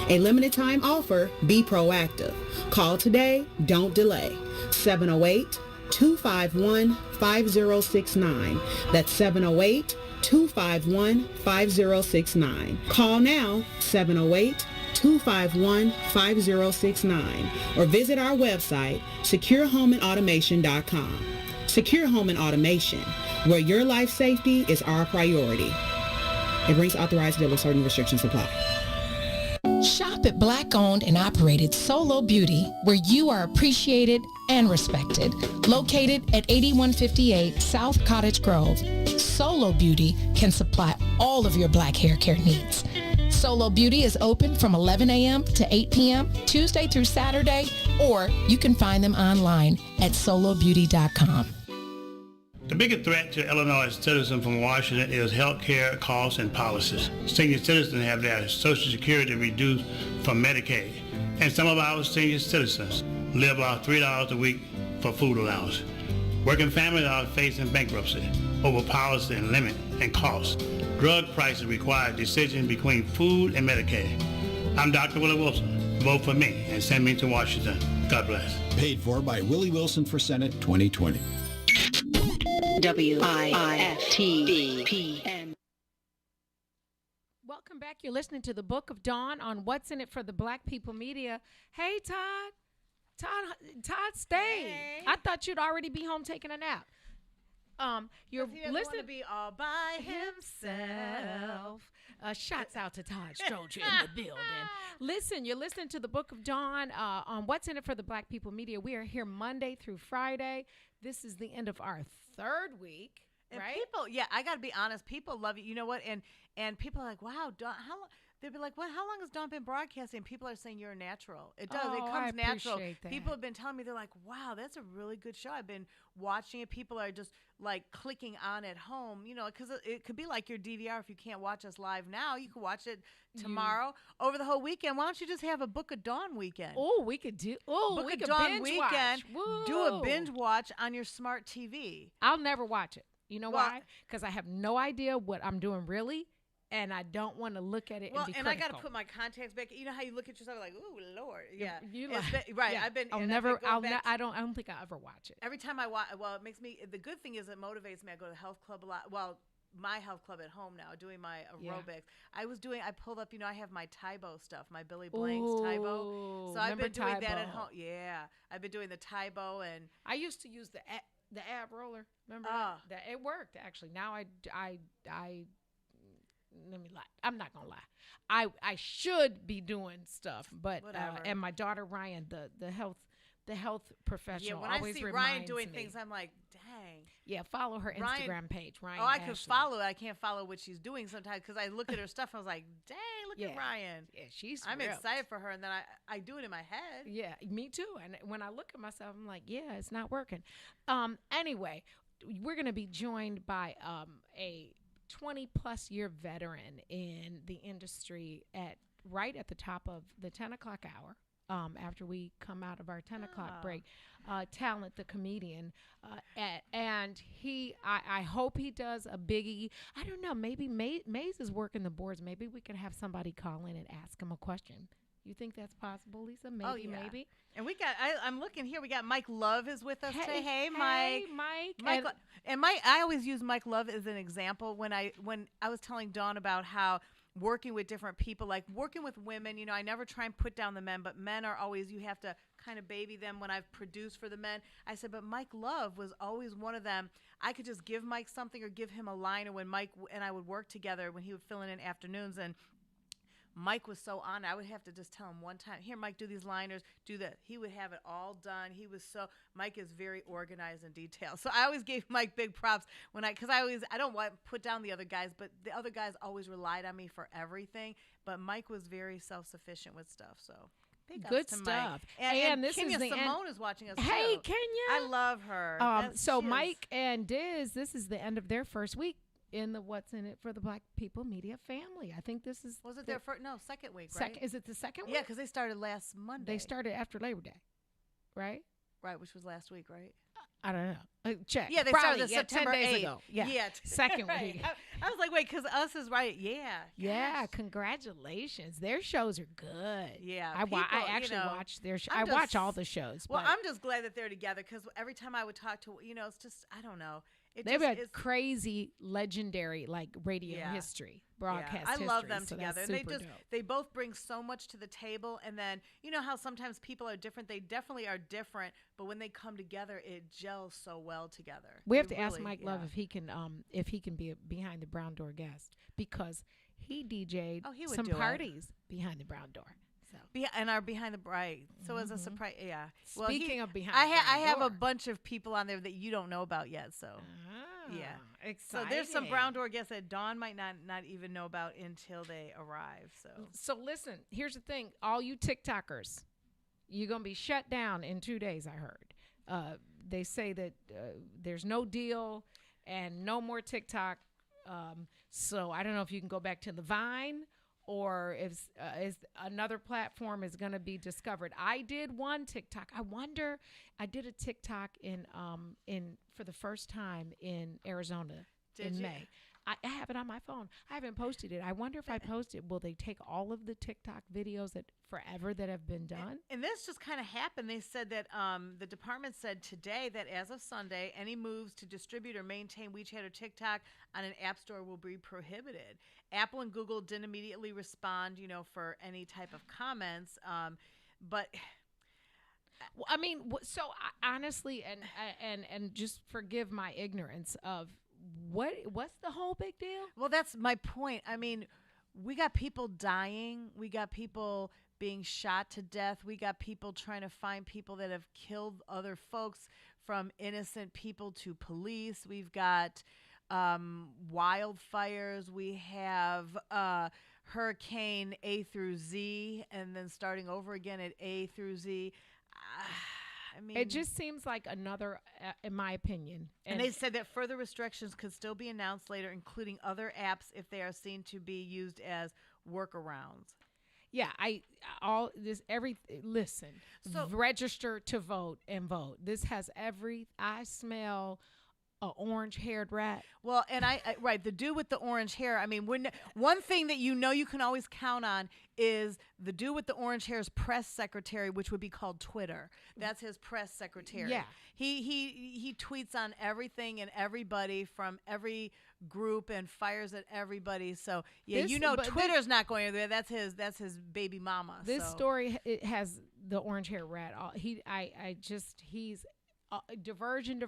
A limited time offer, be proactive. Call today, don't delay. 708-251-5069. That's 708-251-5069. Call now, 708-251-5069, or visit our website, securehomeandautomation.com. Secure Home and Automation, where your life safety is our priority. It brings authorized dealers. Certain restrictions apply. Shop at Black-owned and operated Solo Beauty, where you are appreciated and respected. Located at 8158 South Cottage Grove, Solo Beauty can supply all of your black hair care needs. Solo Beauty is open from 11 a.m. to 8 p.m. Tuesday through Saturday, or you can find them online at solobeauty.com. The biggest threat to Illinois citizens from Washington is health care costs and policies. Senior citizens have their Social Security reduced from Medicaid, and some of our senior citizens live off $3 a week for food allowance. Working families are facing bankruptcy over policy and limit and costs. Drug prices require decisions between food and Medicaid. I'm Dr. Willie Wilson. Vote for me and send me to Washington. God bless. Paid for by Willie Wilson for Senate 2020. WIFTBPM. Welcome back. You're listening to the Book of Dawn on What's in It for the Black People Media. Hey, Todd, stay. Hey. I thought you'd already be home taking a nap. You're listening to be all by himself. Shouts out to Todd Stroger in the building. Listen, you're listening to the Book of Dawn on What's in It for the Black People Media. We are here Monday through Friday. This is the end of our third week. And right? people, I got to be honest, people love you. You know what? And people are like, wow, Dawn, how long? They'll be like, how long has Dawn been broadcasting? People are saying you're natural. It does. It comes natural. That. People have been telling me, they're like, wow, that's a really good show. I've been watching it. People are just like clicking on at home, because it could be like your DVR. If you can't watch us live now, you can watch it tomorrow over the whole weekend. Why don't you just have a Book of Dawn weekend? Oh, we could do. Oh, Book of Dawn weekend. Do a binge watch on your smart TV. I'll never watch it. You know why? Because I have no idea what I'm doing really. And I don't want to look at it and be critical. I got to put my contacts back. You know how you look at yourself like, ooh, Lord. Yeah. Right. Yeah. I've been. I don't think I'll ever watch it. Every time I watch, it makes me, the good thing is it motivates me. I go to the health club a lot. Well, my health club at home now, doing my aerobics. Yeah. I pulled up, I have my Tybo stuff, my Billy Blanks Tybo. So I've been doing that at home. Yeah. I've been doing the Tybo, and I used to use the ab roller. Remember that? It worked, actually. Now I let me lie. I'm not gonna lie. I should be doing stuff, but and my daughter Ryan, the health professional. Yeah, when I see Ryan doing things, I'm like, dang. Yeah, follow her Instagram page, Ryan. Oh, I can follow it. I can't follow what she's doing sometimes because I look at her stuff and I was like, dang, look at Ryan. Yeah, I'm excited for her, and then I do it in my head. Yeah, me too. And when I look at myself, I'm like, yeah, it's not working. Anyway, we're gonna be joined by a 20-plus year veteran in the industry right at the top of the 10 o'clock hour. After we come out of our 10 o'clock break, Talent the comedian, and I hope he does a biggie. I don't know, maybe Maze is working the boards. Maybe we could have somebody call in and ask him a question. You think that's possible, Lisa? Maybe, maybe. And we got, I'm looking here, we got Mike Love is with us today. Hey, Mike. Mike. And Mike, I always use Mike Love as an example when I was telling Dawn about how working with different people, like working with women, you know, I never try and put down the men, but men are always, you have to kind of baby them. When I've produced for the men, I said, but Mike Love was always one of them. I could just give Mike something or give him a line, or when Mike and I would work together when he would fill in afternoons, and Mike was so on. I would have to just tell him one time, here, Mike, do these liners, do that. He would have it all done. Mike is very organized and detailed. So I always gave Mike big props because I don't want to put down the other guys, but the other guys always relied on me for everything. But Mike was very self-sufficient with stuff. So big ups Good to stuff. Mike. And this Kenya is the Simone is watching us Hey, too. Kenya. I love her. So Mike and Diz, this is the end of their first week in the What's in It for the Black People Media family. I think this is... Was it their first? No, second week, right? Is it the second week? Yeah, because they started last Monday. They started after Labor Day, right? Right, which was last week, right? I don't know. Check. Yeah, they Probably, started September 10 days 8th. ago. Yeah. Second right. week. I was like, wait, because us is right. Yeah. Yeah, congratulations. Their shows are good. Yeah. I actually watch their show. I watch all the shows. Well, I'm just glad that they're together, because every time I would talk to, it's just, I don't know. They've had crazy, legendary, like radio history, broadcast history. I love them so together. And they both bring so much to the table. And then, you know how sometimes people are different. They definitely are different, but when they come together, it gels so well together. We have to ask Mike Love if he can be a behind the brown door guest, because he DJ'd some parties behind the brown door. So. And are behind the bright. So as a surprise, yeah. Speaking of behind, I the have door. a bunch of people on there that you don't know about yet. So yeah, exciting. So there's some brown door guests that Dawn might not even know about until they arrive. So listen, here's the thing: all you TikTokers, you're gonna be shut down in 2 days. I heard. They say that there's no deal and no more TikTok. So I don't know if you can go back to the Vine, or if another platform is going to be discovered. I did one TikTok. I did a TikTok in for the first time in Arizona in May. I have it on my phone. I haven't posted it. I wonder if I post it, will they take all of the TikTok videos that have been done? And this just kind of happened. They said that the department said today that as of Sunday, any moves to distribute or maintain WeChat or TikTok on an app store will be prohibited. Apple and Google didn't immediately respond, for any type of comments, but. Well, I mean, so honestly, and just forgive my ignorance of what's the whole big deal? Well, that's my point. I mean, we got people dying. We got people being shot to death. We got people trying to find people that have killed other folks, from innocent people to police. We've got wildfires. We have Hurricane A through Z, and then starting over again at A through Z. I mean, it just seems like another, in my opinion. And they said that further restrictions could still be announced later, including other apps if they are seen to be used as workarounds. Yeah, listen, so, register to vote and vote. This has I smell an orange-haired rat. Well, and right, the dude with the orange hair. I mean, one thing that you can always count on is the dude with the orange hair's press secretary, which would be called Twitter. That's his press secretary. Yeah, he tweets on everything and everybody from every group and fires at everybody. So yeah, Twitter's not going there. That's his baby mama. This story, it has the orange hair rat. He's diversion.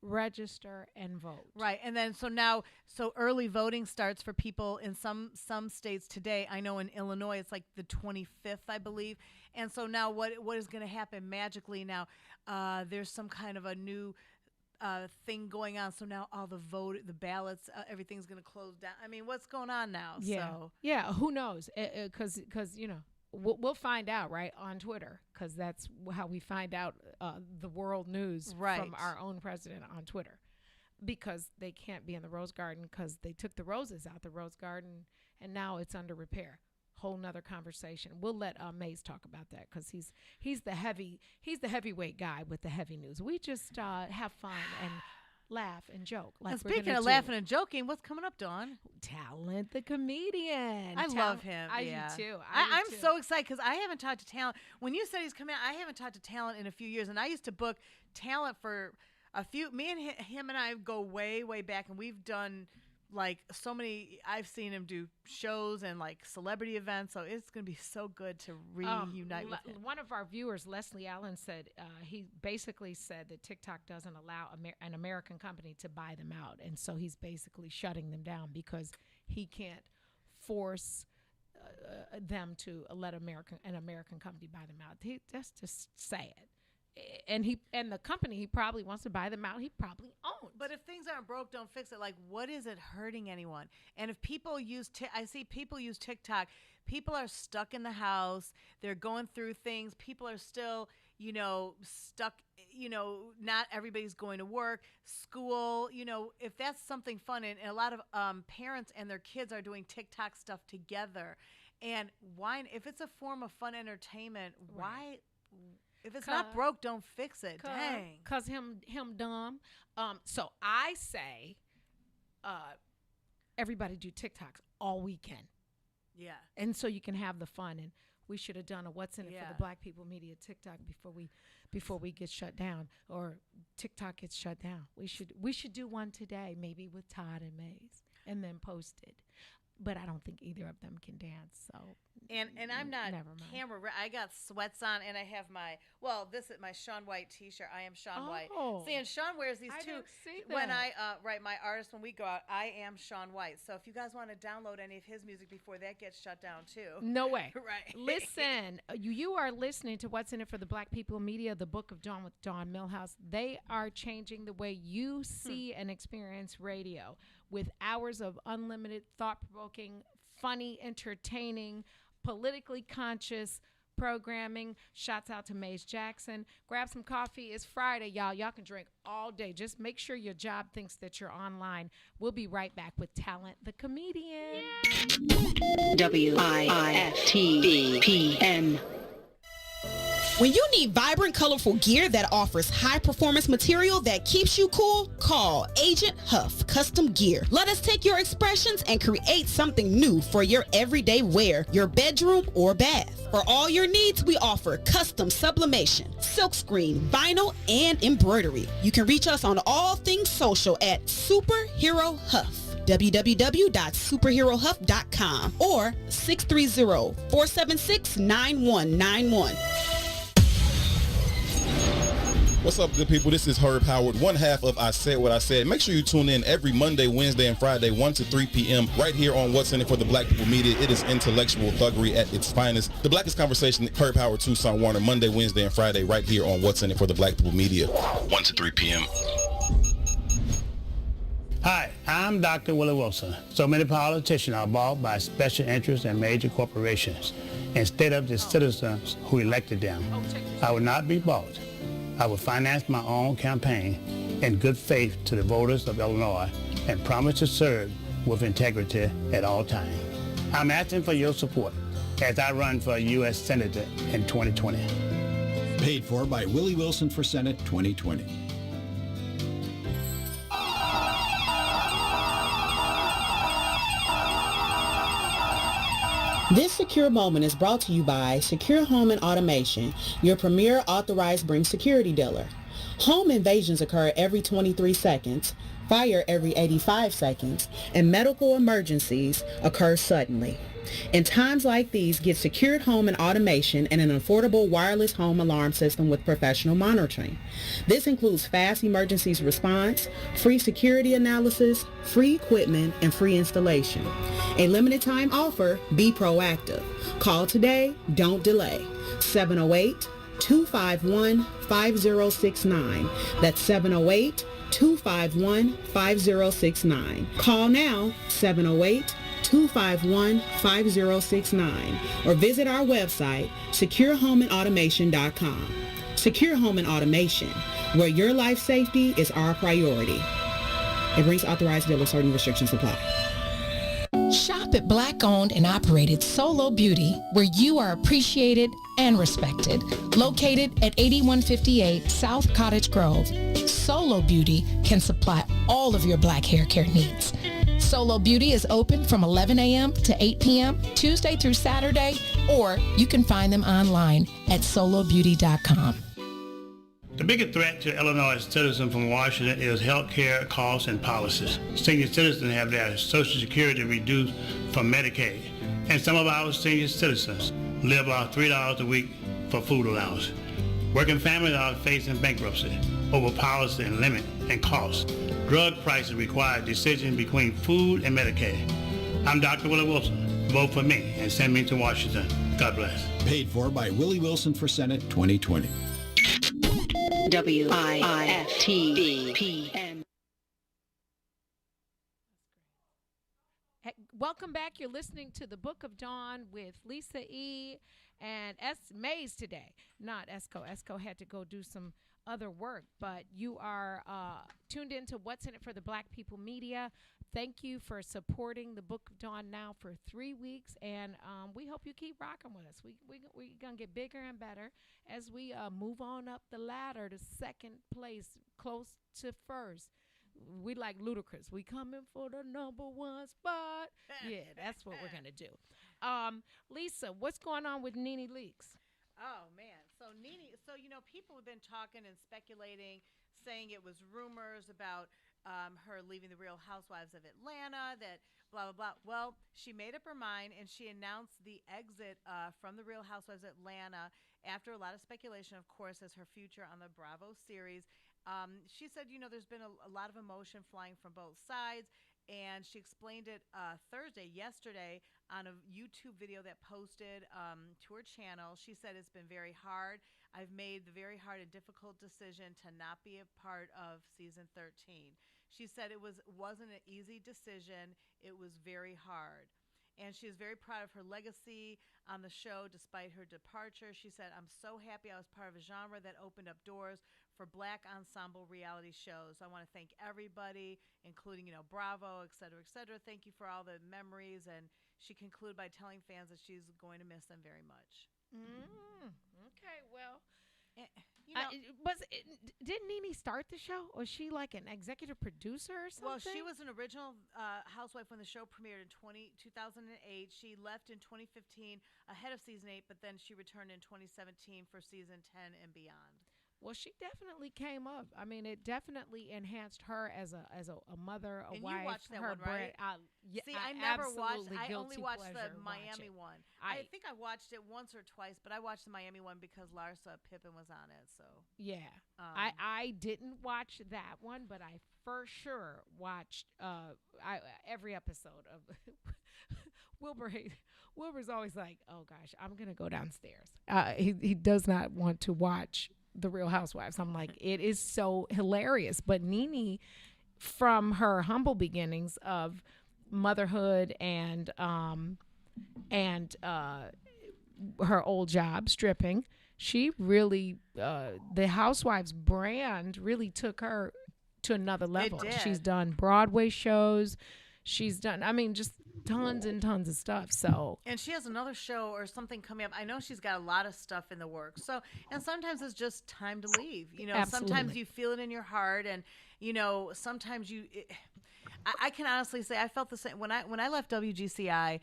Register and vote. Right. And then so early voting starts for people in some states today. I know in Illinois it's like the 25th, I believe. And so now what is going to happen magically now? There's some kind of a new thing going on. So now all the ballots, everything's going to close down. I mean, what's going on now? Yeah. So. Yeah. Who knows? Because we'll find out, right, on Twitter, because that's how we find out the world news from our own president on Twitter, because they can't be in the Rose Garden because they took the roses out the Rose Garden and now it's under repair. Whole nother conversation. We'll let Mays talk about that, because he's the heavyweight guy with the heavy news. We just have fun laugh and joke. Like And speaking of laughing and joking, what's coming up, Dawn? Talent the comedian. I love him. I yeah. do too. I'm so excited because I haven't talked to Talent. When you said he's coming out, I haven't talked to Talent in a few years, and I used to book Talent for a few. Me and him and I go way, way back, and we've done like so many. I've seen him do shows and like celebrity events, so it's gonna be so good to reunite with him. One of our viewers, Leslie Allen, said he basically said that TikTok doesn't allow an American company to buy them out, and so he's basically shutting them down because he can't force them to let an American company buy them out. That's just sad. And the company he probably wants to buy them out, he probably owns. But if things aren't broke, don't fix it. Like, what is it hurting anyone? And if people use, I see people use TikTok. People are stuck in the house. They're going through things. People are still, stuck. Not everybody's going to work, school. If that's something fun, and a lot of parents and their kids are doing TikTok stuff together. And why, if it's a form of fun entertainment, why? If it's not broke, don't fix it. Dang. Cause him dumb. So I say, everybody do TikToks all weekend. Yeah. And so you can have the fun. And we should have done a What's in It for the Black People Media TikTok before we get shut down, or TikTok gets shut down. We should do one today, maybe with Todd and Maze, and then post it. But I don't think either of them can dance. So and I'm not camera. I got sweats on, and I have this is my Shaun White T-shirt. I am Shaun White. See, and Shaun wears these too. When I write my artist when we go out, I am Shaun White. So if you guys want to download any of his music before that gets shut down too. No way. Right. Listen, you are listening to What's in It for the Black People Media, the Book of Dawn with Dawn Millhouse. They are changing the way you see and experience radio with hours of unlimited, thought-provoking, funny, entertaining, politically conscious programming. Shouts out to Maze Jackson. Grab some coffee. It's Friday, y'all. Y'all can drink all day. Just make sure your job thinks that you're online. We'll be right back with Talent the Comedian. WIFTBPN. When you need vibrant, colorful gear that offers high-performance material that keeps you cool, call Agent Huff Custom Gear. Let us take your expressions and create something new for your everyday wear, your bedroom, or bath. For all your needs, we offer custom sublimation, silkscreen, vinyl, and embroidery. You can reach us on all things social at Superhero Huff. www.superherohuff.com or 630-476-9191. What's up, good people? This is Herb Howard, one half of I Said What I Said. Make sure you tune in every Monday, Wednesday, and Friday, 1 to 3 p.m. right here on What's in It for the Black People Media. It is intellectual thuggery at its finest. The Blackest Conversation, Herb Howard, Tucson Warner, Monday, Wednesday, and Friday right here on What's in It for the Black People Media, 1 to 3 p.m. Hi, I'm Dr. Willie Wilson. So many politicians are bought by special interests and major corporations instead of the citizens who elected them. I would not be bought. I will finance my own campaign in good faith to the voters of Illinois and promise to serve with integrity at all times. I'm asking for your support as I run for U.S. Senator in 2020. Paid for by Willie Wilson for Senate 2020. This secure moment is brought to you by Secure Home and Automation, your premier authorized Bring security dealer. Home invasions occur every 23 seconds, fire every 85 seconds, and medical emergencies occur suddenly. In times like these, get secured home and automation and an affordable wireless home alarm system with professional monitoring. This includes fast emergencies response, free security analysis, free equipment, and free installation. A limited time offer, be proactive. Call today, don't delay. 708-251-5069. That's 708-251-5069. Call now, 708-251-5069, or visit our website, securehomeandautomation.com. Secure Home and Automation, where your life safety is our priority. It brings authorized dealer, certain restrictions apply. Shop Shop at Black-owned and operated Solo Beauty, where you are appreciated and respected. Located at 8158 South Cottage Grove, Solo Beauty can supply all of your black hair care needs. Solo Beauty is open from 11 a.m. to 8 p.m. Tuesday through Saturday, or you can find them online at solobeauty.com. The biggest threat to Illinois citizens from Washington is health care costs and policies. Senior citizens have their Social Security reduced from Medicaid, and some of our senior citizens live off $3 a week for food allowance. Working families are facing bankruptcy over policy and limit and cost. Drug prices require decisions between food and Medicaid. I'm Dr. Willie Wilson. Vote for me and send me to Washington. God bless. Paid for by Willie Wilson for Senate 2020. WIFTV-PM. Welcome back. You're listening to the Book of Dawn with Lisa E. and S. Mays today. Not Esco. Esco had to go do some other work, but you are tuned into What's in It for the Black People Media. Thank you for supporting the Book of Dawn now for 3 weeks, and we hope you keep rocking with us. We're going to get bigger and better as we move on up the ladder to second place, close to first. We like Ludacris. We coming for the #1 spot. Yeah, that's what we're going to do. Lisa, what's going on with Nene Leakes? Oh, man. So, people have been talking and speculating, saying it was rumors about her leaving the Real Housewives of Atlanta, that blah, blah, blah. Well, she made up her mind, and she announced the exit from the Real Housewives of Atlanta after a lot of speculation, of course, as her future on the Bravo series. She said, there's been a lot of emotion flying from both sides, and she explained it yesterday, on a YouTube video that posted to her channel. She said, it's been very hard. I've made the very hard and difficult decision to not be a part of season 13. She said it wasn't an easy decision. It was very hard. And she is very proud of her legacy on the show despite her departure. She said, I'm so happy I was part of a genre that opened up doors for Black ensemble reality shows. I want to thank everybody, including, Bravo, et cetera, et cetera. Thank you for all the memories. And she concluded by telling fans that she's going to miss them very much. Okay, well, didn't Nene start the show? Was she like an executive producer or something? Well, she was an original housewife when the show premiered in 2008. She left in 2015 ahead of season 8, but then she returned in 2017 for season 10 and beyond. Well, she definitely came up. I mean, it definitely enhanced her as a mother, a and wife. You watched that her one, right? I never watched. I only guilty watched the pleasure Miami one. I think I watched it once or twice, but I watched the Miami one because Larsa Pippen was on it. So yeah, I didn't watch that one, but I for sure watched every episode of Wilbur. Wilbur's always like, "Oh gosh, I'm gonna go downstairs." He does not want to watch The Real Housewives. I'm like, it is so hilarious. But Nene, from her humble beginnings of motherhood and her old job stripping, she really the Housewives brand really took her to another level. She's done Broadway shows. She's done, just tons and tons of stuff. So, and she has another show or something coming up. I know she's got a lot of stuff in the works. So, and sometimes it's just time to leave. Sometimes you feel it in your heart, and sometimes I can honestly say I felt the same when I left WGCI.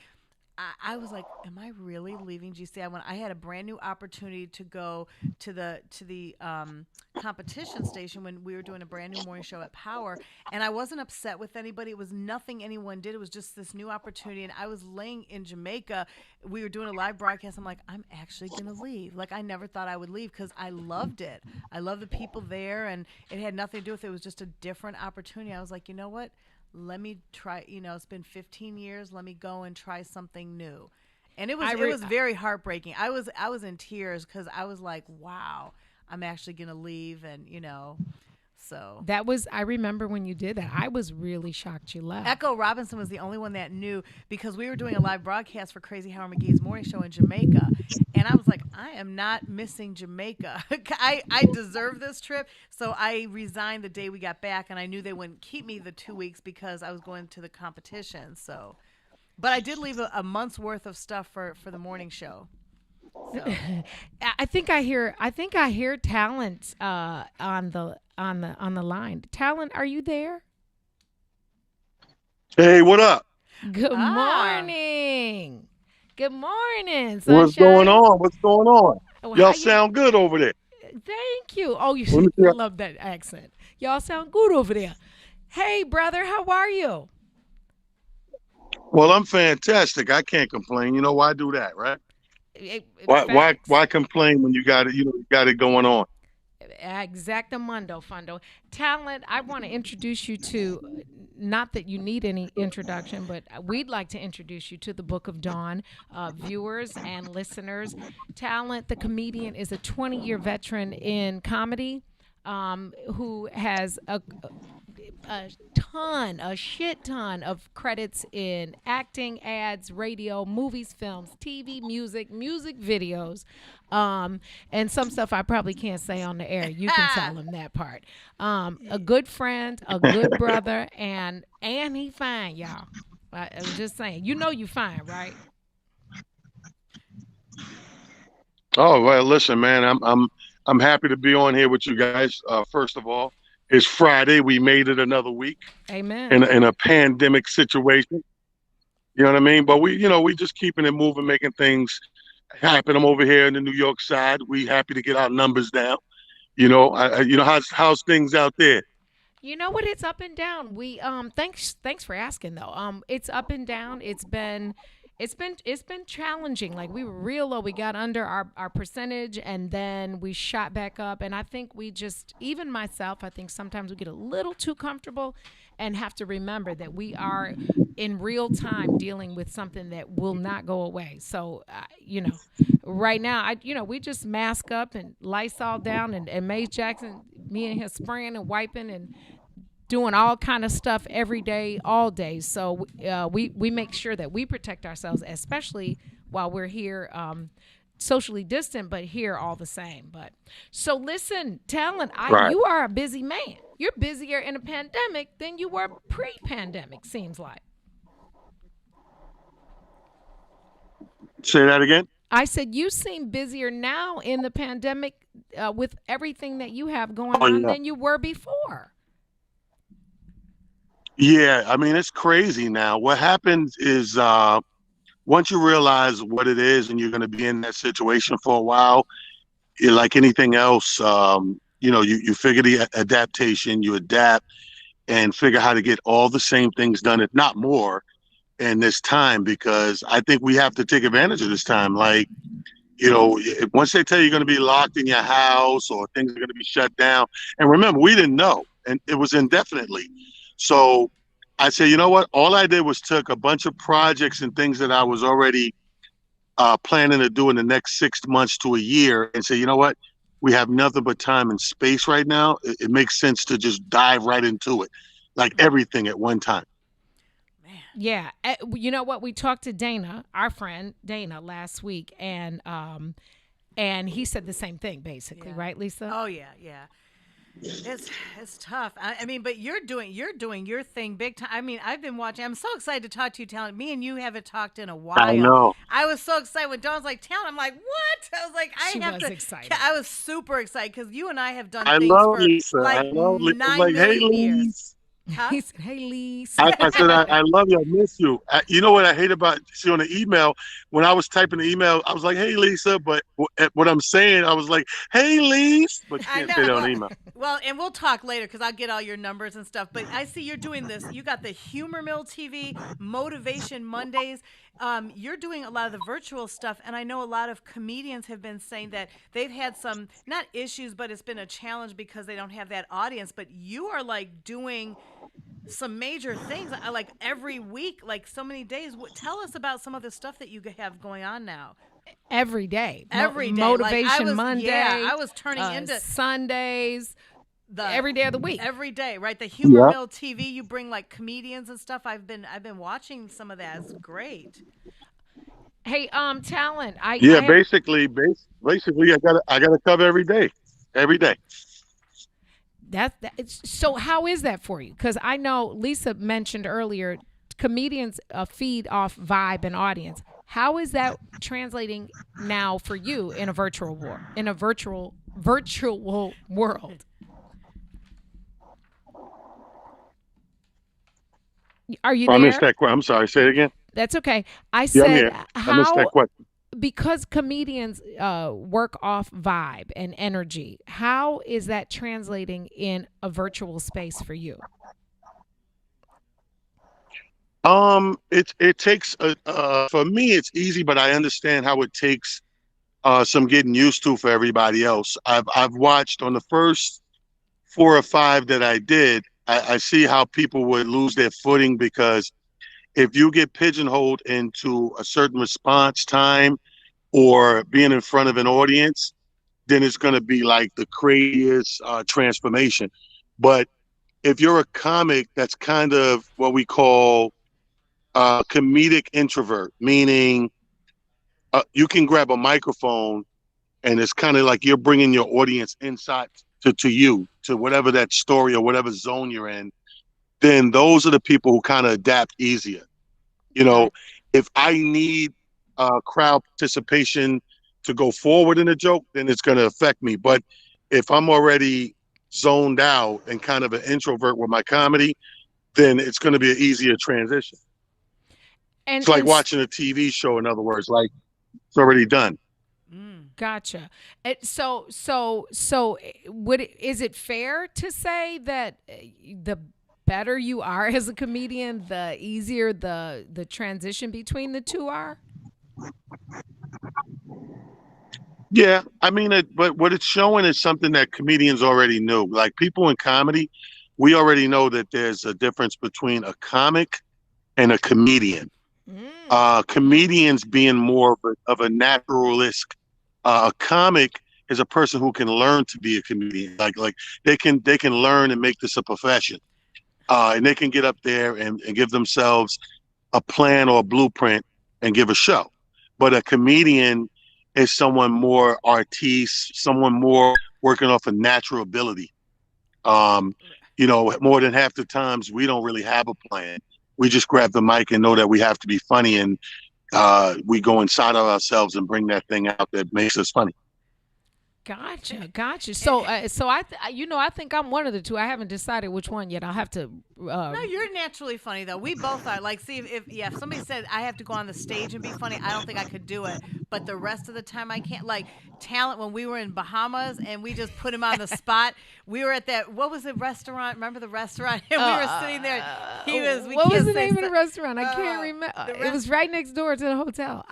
I was like, am I really leaving GCI when I had a brand new opportunity to go to the competition station when we were doing a brand new morning show at Power, and I wasn't upset with anybody. It was nothing anyone did. It was just this new opportunity, and I was laying in Jamaica. We were doing a live broadcast. I'm like, I'm actually going to leave. Like, I never thought I would leave because I loved it. I love the people there, and it had nothing to do with it. It was just a different opportunity. I was like, you know what? Let me try, it's been 15 years. Let me go and try something new. And it was very heartbreaking. I was in tears because I was like, wow, I'm actually going to leave. And, so. I remember when you did that, I was really shocked you left. Echo Robinson was the only one that knew because we were doing a live broadcast for Crazy Howard McGee's morning show in Jamaica. And I was like, I am not missing Jamaica. I deserve this trip. So I resigned the day we got back, and I knew they wouldn't keep me the 2 weeks because I was going to the competition. So But I did leave a month's worth of stuff for the morning show. So. I think I hear Talent on the line. Talent, are you there? Hey, what up? Good morning. Good morning, Sunshine. What's going on? What's going on? Oh, Y'all sound good over there. Thank you. Oh, you Let me see. love that accent. Y'all sound good over there. Hey, brother, how are you? Well, I'm fantastic. I can't complain. You know why do that, right? Why complain when you got it? You know, you got it going on. Exactamundo, Fundo. Talent, I want to introduce you to, not that you need any introduction, but we'd like to introduce you to the Book of Dawn, viewers and listeners. Talent, the comedian, is a 20-year veteran in comedy who has a shit ton of credits in acting, ads, radio, movies, films, TV, music videos, and some stuff I probably can't say on the air. You can tell him that part. A good friend, a good brother, and he fine, y'all. I'm just saying. You know you fine, right? Oh well, listen, man. I'm happy to be on here with you guys. First of all, it's Friday. We made it another week. Amen. In a pandemic situation. You know what I mean? But we just keeping it moving, making things happen. I'm over here in the New York side. We happy to get our numbers down. You know, how's things out there? You know what? It's up and down. We thanks for asking though. It's up and down. It's been challenging. Like, we were real low. We got under our percentage, and then we shot back up. And I think we just, even myself, I think sometimes we get a little too comfortable and have to remember that we are in real time dealing with something that will not go away. So, right now, we just mask up and Lysol down, and Mace Jackson, me and him spraying and wiping and doing all kind of stuff every day, all day. So we make sure that we protect ourselves, especially while we're here socially distant, but here all the same. But so listen, Talent, you are a busy man. You're busier in a pandemic than you were pre-pandemic, seems like. Say that again? I said you seem busier now in the pandemic with everything that you have going on than you were before. Yeah, I mean, it's crazy now. What happens is once you realize what it is and you're going to be in that situation for a while, like anything else, you figure the adaptation, you adapt and figure how to get all the same things done, if not more, in this time, because I think we have to take advantage of this time. Like, once they tell you you're going to be locked in your house or things are going to be shut down, and remember, we didn't know, and it was indefinitely. So I said, you know what? All I did was took a bunch of projects and things that I was already planning to do in the next 6 months to a year and say, you know what? We have nothing but time and space right now. It makes sense to just dive right into it, like everything at one time. Yeah. You know what? We talked to Dana, our friend Dana, last week, and he said the same thing, basically, right, Lisa? Oh, yeah. It's tough. I mean, but you're doing your thing big time. I mean, I've been watching. I'm so excited to talk to you, Talent. Me and you haven't talked in a while. I know. I was so excited when Dawn's like, Talent. I'm like, what? I was like, excited. I was super excited because you and I have done I things love for Lisa. like I love Lisa. 9 Like, hey, million years. Lisa. Huh? He said, hey, Lise. I said, I love you. I miss you. You know what I hate about, see, on the email, when I was typing the email, I was like, hey, Lisa. But what I'm saying, I was like, hey, Lisa. But you can't say that on email. Well, and we'll talk later because I'll get all your numbers and stuff. But I see you're doing this. You got the Humor Mill TV, Motivation Mondays. You're doing a lot of the virtual stuff. And I know a lot of comedians have been saying that they've had some, not issues, but it's been a challenge because they don't have that audience. But you are like doing some major things like every week, like so many days. Tell us about some of the stuff that you have going on now. Every day. Like Motivation Monday. Yeah, I was turning into Sundays. Every day of the week. Every day, right? The Humor Mill TV, you bring like comedians and stuff. I've been watching some of that. It's great. Hey, Talent. Basically, I gotta cover every day. Every day. So how is that for you? Because I know Lisa mentioned earlier comedians feed off vibe and audience. How is that translating now for you in a virtual world? Are you there? I missed that question. I'm sorry. Say it again. That's okay. I I'm said here. I missed that question. because comedians work off vibe and energy. How is that translating in a virtual space for you? It takes for me it's easy, but I understand how it takes some getting used to for everybody else. I've watched on the first 4 or 5 that I did. I see how people would lose their footing because if you get pigeonholed into a certain response time or being in front of an audience, then it's going to be like the craziest transformation. But if you're a comic that's kind of what we call comedic introvert, meaning you can grab a microphone and it's kind of like you're bringing your audience inside to you, to whatever that story or whatever zone you're in, then those are the people who kind of adapt easier. You know, if I need crowd participation to go forward in a joke, then it's going to affect me. But if I'm already zoned out and kind of an introvert with my comedy, then it's going to be an easier transition. It's like watching a TV show, in other words, like it's already done. Gotcha. So is it fair to say that the better you are as a comedian, the easier the transition between the two are? Yeah, I mean, but what it's showing is something that comedians already knew. Like people in comedy, we already know that there's a difference between a comic and a comedian. Comedians being more of a naturalist. A comic is a person who can learn to be a comedian. Like they can learn and make this a profession. And they can get up there and give themselves a plan or a blueprint and give a show. But a comedian is someone more artiste, someone more working off of natural ability. You know, more than half the times we don't really have a plan. We just grab the mic and know that we have to be funny, and we go inside of ourselves and bring that thing out that makes us funny. Gotcha. So I think I'm one of the two. I haven't decided which one yet. I'll have to. No, you're naturally funny though. We both are. Like, see, if somebody said I have to go on the stage and be funny, I don't think I could do it. But the rest of the time, I can't. Like Talent, when we were in Bahamas and we just put him on the spot. We were at that. What was the restaurant? Remember the restaurant? And we were sitting there. What was the name of the restaurant? I can't remember. It was right next door to the hotel.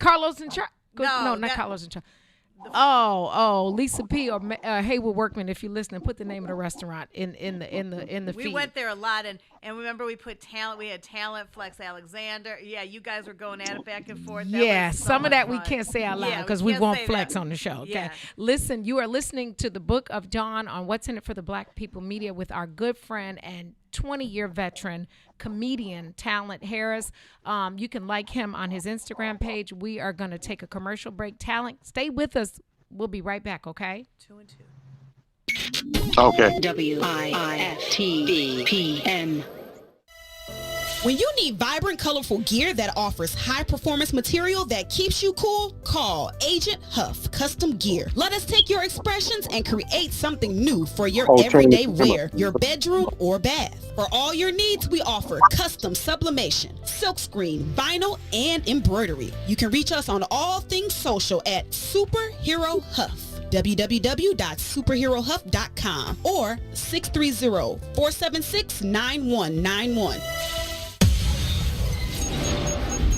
Carlos and Charles. No, not Carlos and Charles. Lisa P. or Haywood Workman, if you're listening, put the name of the restaurant in the feed. We went there a lot, and remember we put Talent. We had Talent, Flex Alexander. Yeah, you guys were going at it back and forth. Some of that we can't say out loud because we won't flex on the show. Okay, yeah. Listen, you are listening to the Book of Dawn on What's in It for the Black People Media with our good friend and 20-year veteran comedian Talent Harris. You can like him on his Instagram page. We are going to take a commercial break. Talent, stay with us. We'll be right back, okay? 2 and 2. Okay. WIFTBPM. When you need vibrant, colorful gear that offers high-performance material that keeps you cool, call Agent Huff Custom Gear. Let us take your expressions and create something new for your everyday wear, your bedroom or bath. For all your needs, we offer custom sublimation, silkscreen, vinyl, and embroidery. You can reach us on all things social at Superhero Huff. www.superherohuff.com or 630-476-9191.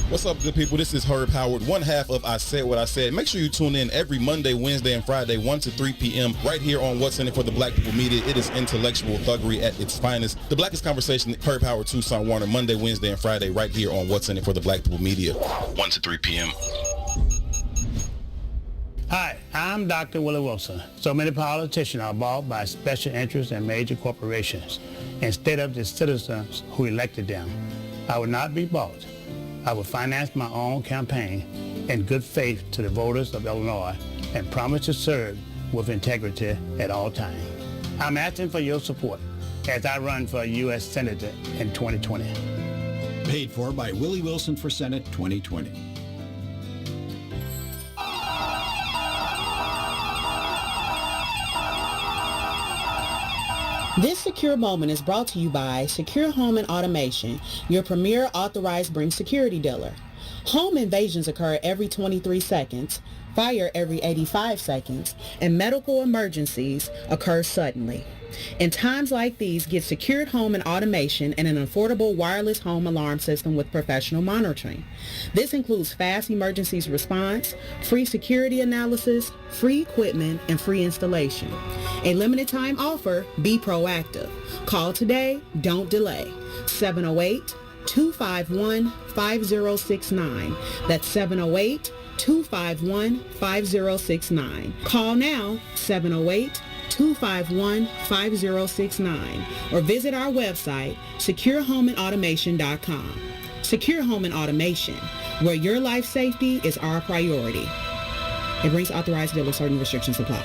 What's up, good people? This is Herb Howard, one half of I Said What I Said. Make sure you tune in every Monday, Wednesday, and Friday, 1 to 3 p.m. right here on What's in It for the Black People Media. It is intellectual thuggery at its finest. The Blackest Conversation, Herb Howard, Tucson Warner, Monday, Wednesday, and Friday right here on What's in It for the Black People Media, 1 to 3 p.m. Hi, I'm Dr. Willie Wilson. So many politicians are bought by special interests and major corporations instead of the citizens who elected them. I would not be bought. I will finance my own campaign in good faith to the voters of Illinois and promise to serve with integrity at all times. I'm asking for your support as I run for U.S. Senator in 2020. Paid for by Willie Wilson for Senate 2020. This secure moment is brought to you by Secure Home and Automation, your premier authorized Bring security dealer. Home invasions occur every 23 seconds, fire every 85 seconds, and medical emergencies occur suddenly. In times like these, get secured home and automation and an affordable wireless home alarm system with professional monitoring. This includes fast emergencies response, free security analysis, free equipment, and free installation. A limited time offer, be proactive. Call today, don't delay. 708-251-5069. That's 708-251-5069. Call now, 708-251-5069, or visit our website, securehomeandautomation.com. Secure Home and Automation, where your life safety is our priority. It brings authorized dealer. Certain restrictions apply.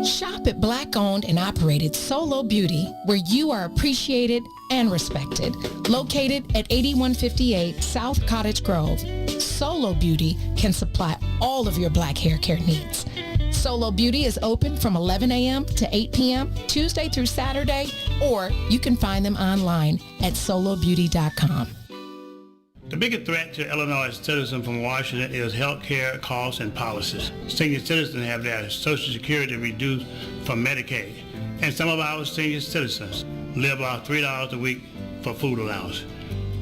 Shop at Black-owned and operated Solo Beauty, where you are appreciated and respected. Located at 8158 South Cottage Grove, Solo Beauty can supply all of your black hair care needs. Solo Beauty is open from 11 a.m. to 8 p.m. Tuesday through Saturday, or you can find them online at solobeauty.com. The biggest threat to Illinois citizens from Washington is health care costs and policies. Senior citizens have their Social Security reduced from Medicaid, and some of our senior citizens live off $3 a week for food allowance.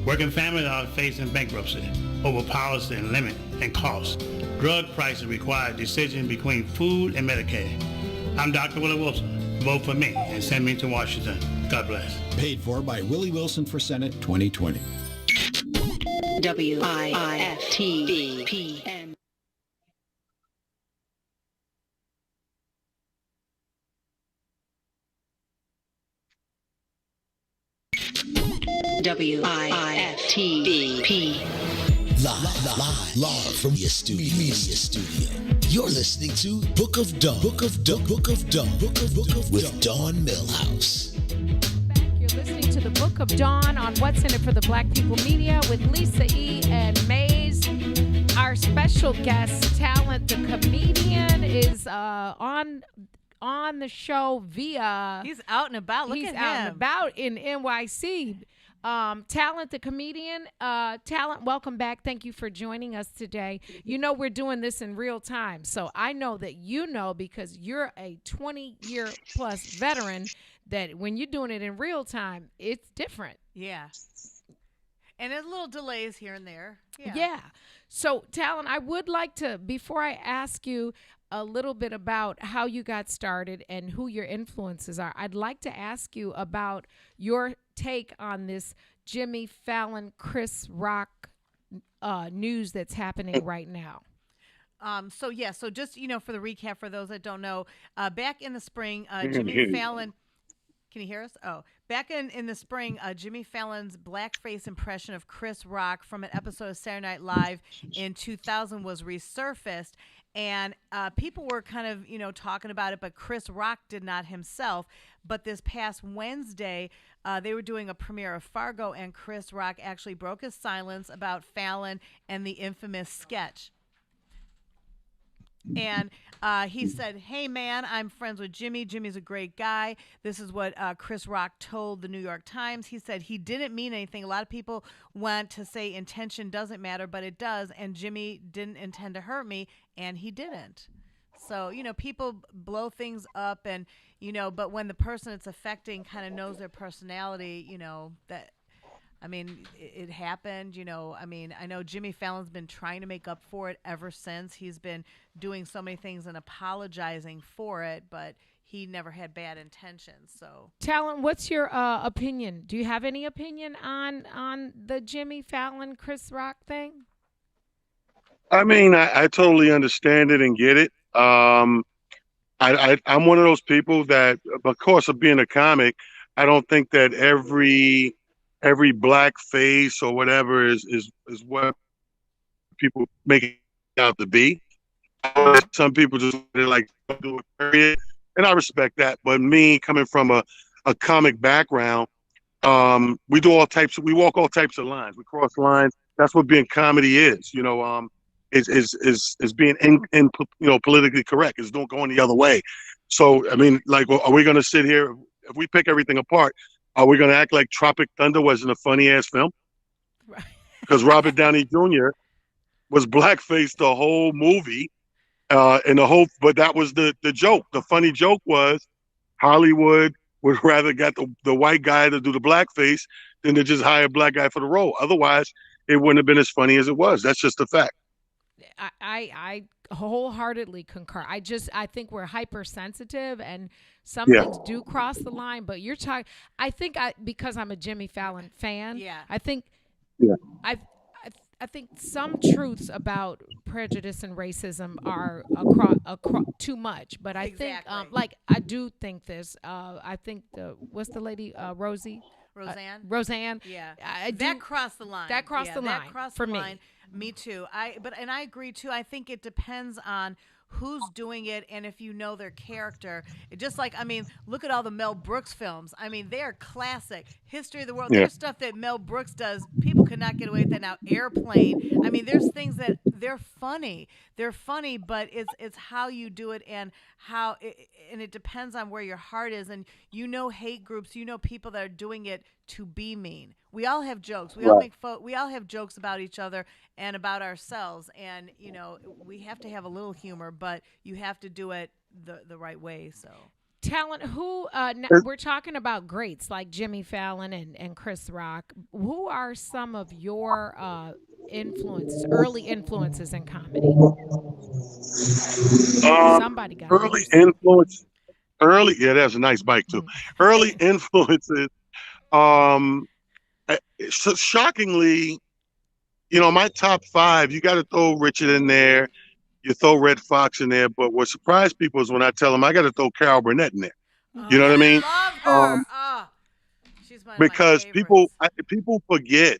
Working families are facing bankruptcy over policy and limit and cost. Drug prices require decisions between food and Medicaid. I'm Dr. Willie Wilson. Vote for me and send me to Washington. God bless. Paid for by Willie Wilson for Senate 2020. WIFTV-PM. WIFTV-P. Live from your studio. You're listening to Book of Dawn. Book of with Dawn Millhouse. You're listening to the Book of Dawn on What's in It for the Black People Media with Lisa E. and Mays. Our special guest, Talent the Comedian, is on the show via... He's out and about. Look at him. He's out and about in NYC. Talent the Comedian. Talent, welcome back. Thank you for joining us today. You know we're doing this in real time, so I know that you know, because you're a 20-year plus veteran, that when you're doing it in real time, it's different. Yeah. And there's little delays here and there. Yeah. So, Talent, I would like to, before I ask you a little bit about how you got started and who your influences are, I'd like to ask you about your take on this Jimmy Fallon, Chris Rock news that's happening right now. So just, for the recap, for those that don't know, back in the spring, Jimmy Fallon... Can you hear us? Oh, back in the spring, Jimmy Fallon's blackface impression of Chris Rock from an episode of Saturday Night Live in 2000 was resurfaced, and people were kind of, talking about it, but Chris Rock did not himself. But this past Wednesday, they were doing a premiere of Fargo, and Chris Rock actually broke his silence about Fallon and the infamous sketch. And he said, "Hey, man, I'm friends with Jimmy. Jimmy's a great guy." This is what Chris Rock told the New York Times. He said he didn't mean anything. A lot of people want to say intention doesn't matter, but it does. And Jimmy didn't intend to hurt me, and he didn't. So, people blow things up, and, but when the person it's affecting kind of knows their personality, that... it happened, I know Jimmy Fallon's been trying to make up for it ever since. He's been doing so many things and apologizing for it, but he never had bad intentions. So, Talent, what's your opinion? Do you have any opinion on the Jimmy Fallon, Chris Rock thing? I totally understand it and get it. I'm one of those people that, of course, of being a comic, I don't think that every black face or whatever is what people make it out to be. Some people just like do it, period, and I respect that. But me, coming from a comic background, We do all types. We walk all types of lines. We cross lines. That's what being comedy is. Is being in politically correct. Is don't going the other way. So I mean, like, are we going to sit here if we pick everything apart? Are we going to act like Tropic Thunder wasn't a funny ass film? Because Robert Downey Jr. was blackface the whole movie, but that was the joke. The funny joke was Hollywood would rather got the white guy to do the blackface than to just hire a black guy for the role. Otherwise, it wouldn't have been as funny as it was. That's just a fact. I wholeheartedly concur. I think we're hypersensitive and some things do cross the line, but you're talking, because I'm a Jimmy Fallon fan. Yeah. I think some truths about prejudice and racism are across too much, but I think I do think this. I think what's the lady Roseanne? Roseanne. Yeah, that crossed the line. That crossed the line for me. Me too. I agree too. I think it depends on who's doing it and if you know their character. Just like, I mean, look at all the Mel Brooks films. I mean, they are classic. History of the World. Yeah. There's stuff that Mel Brooks does. People could not get away with that now. Airplane. I mean, there's things that they're funny. They're funny, but it's how you do it and and it depends on where your heart is. And hate groups. People that are doing it to be mean. We all have jokes. We all have jokes about each other and about ourselves. And we have to have a little humor, but you have to do it the right way. So talent. Who we're talking about greats like Jimmy Fallon and Chris Rock. Who are some of your early influences in comedy? Somebody got early influence. Yeah, that's a nice bike too. Early influences. Shockingly, my top 5, you got to throw Richard in there. You throw Red Fox in there. But what surprised people is when I tell them I got to throw Carol Burnett in there. You know what I mean? Love her. She's one of because my people forget,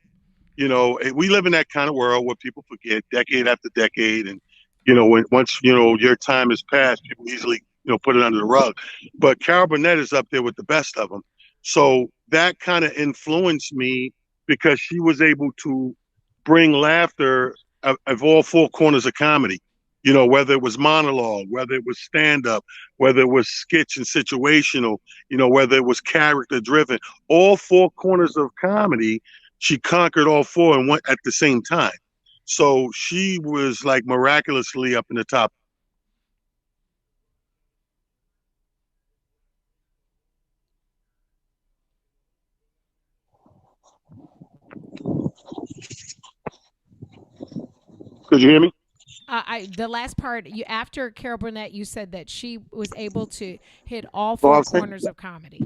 we live in that kind of world where people forget decade after decade. And, once your time has passed, people easily, put it under the rug. But Carol Burnett is up there with the best of them. So that kind of influenced me because she was able to bring laughter of all 4 corners of comedy, whether it was monologue, whether it was stand-up, whether it was sketch and situational, whether it was character-driven. All 4 corners of comedy, she conquered all 4 and went at the same time. So she was like miraculously up in the top. Could you hear me? The last part, after Carol Burnett, you said that she was able to hit all 4 corners of comedy.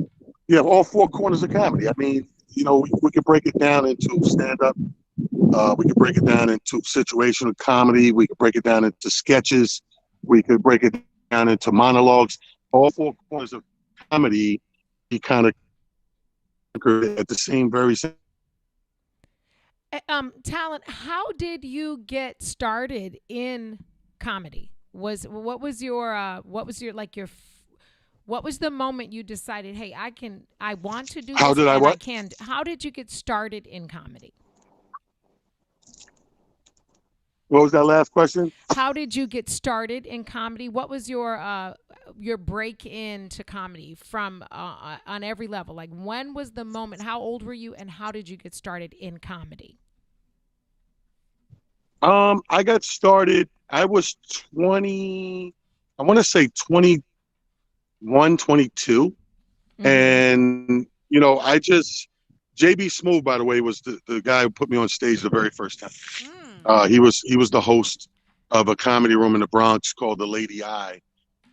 Yeah, all 4 corners of comedy. I mean, we could break it down into stand-up. We could break it down into situational comedy. We could break it down into sketches. We could break it down into monologues. All 4 corners of comedy, he kind of at the very same. Talent, how did you get started in comedy? What was the moment you decided, hey, I want to do this? How did you get started in comedy? What was that last question? How did you get started in comedy? What was your break into comedy from on every level? Like, when was the moment? How old were you, and how did you get started in comedy? I got started. I was 20. I want to say 21, 22, and I just JB Smooth, by the way, was the guy who put me on stage the very first time. He was the host of a comedy room in the Bronx called the Lady Eye.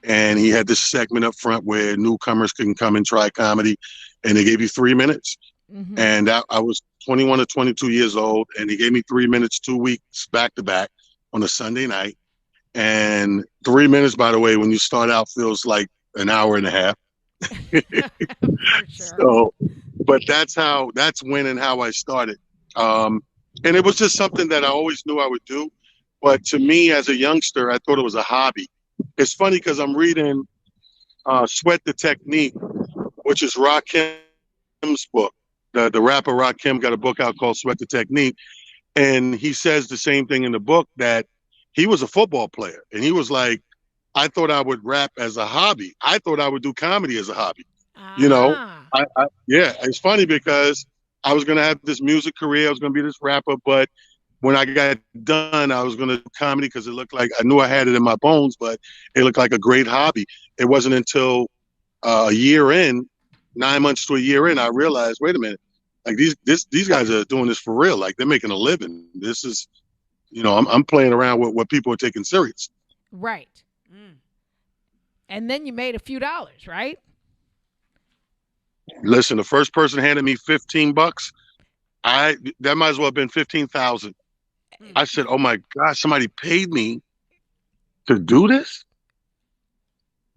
And he had this segment up front where newcomers can come and try comedy, and they gave you 3 minutes. Mm-hmm. And I was 21 or 22 years old, and he gave me 3 minutes, 2 weeks back to back on a Sunday night. And 3 minutes, by the way, when you start out, feels like an hour and a half. Sure. So, but that's when and how I started. And it was just something that I always knew I would do. But to me, as a youngster, I thought it was a hobby. It's funny because I'm reading Sweat the Technique, which is Rakim's book. the rapper Rakim got a book out called Sweat the Technique, and he says the same thing in the book, that he was a football player, and he was like, I thought I would rap as a hobby. I thought I would do comedy as a hobby. You know, yeah, it's funny because I was gonna have this music career, I was gonna be this rapper, but when I got done, I was gonna do comedy because it looked like, I knew I had it in my bones, but it looked like a great hobby. It wasn't until a year in, 9 months to a year in, I realized, wait a minute, like these guys are doing this for real. Like, they're making a living. This is, you know, I'm playing around with what people are taking serious. Right. And then you made a few dollars, right? Listen, the first person handed me $15. That might as well have been 15,000. I said, "Oh my gosh, somebody paid me to do this."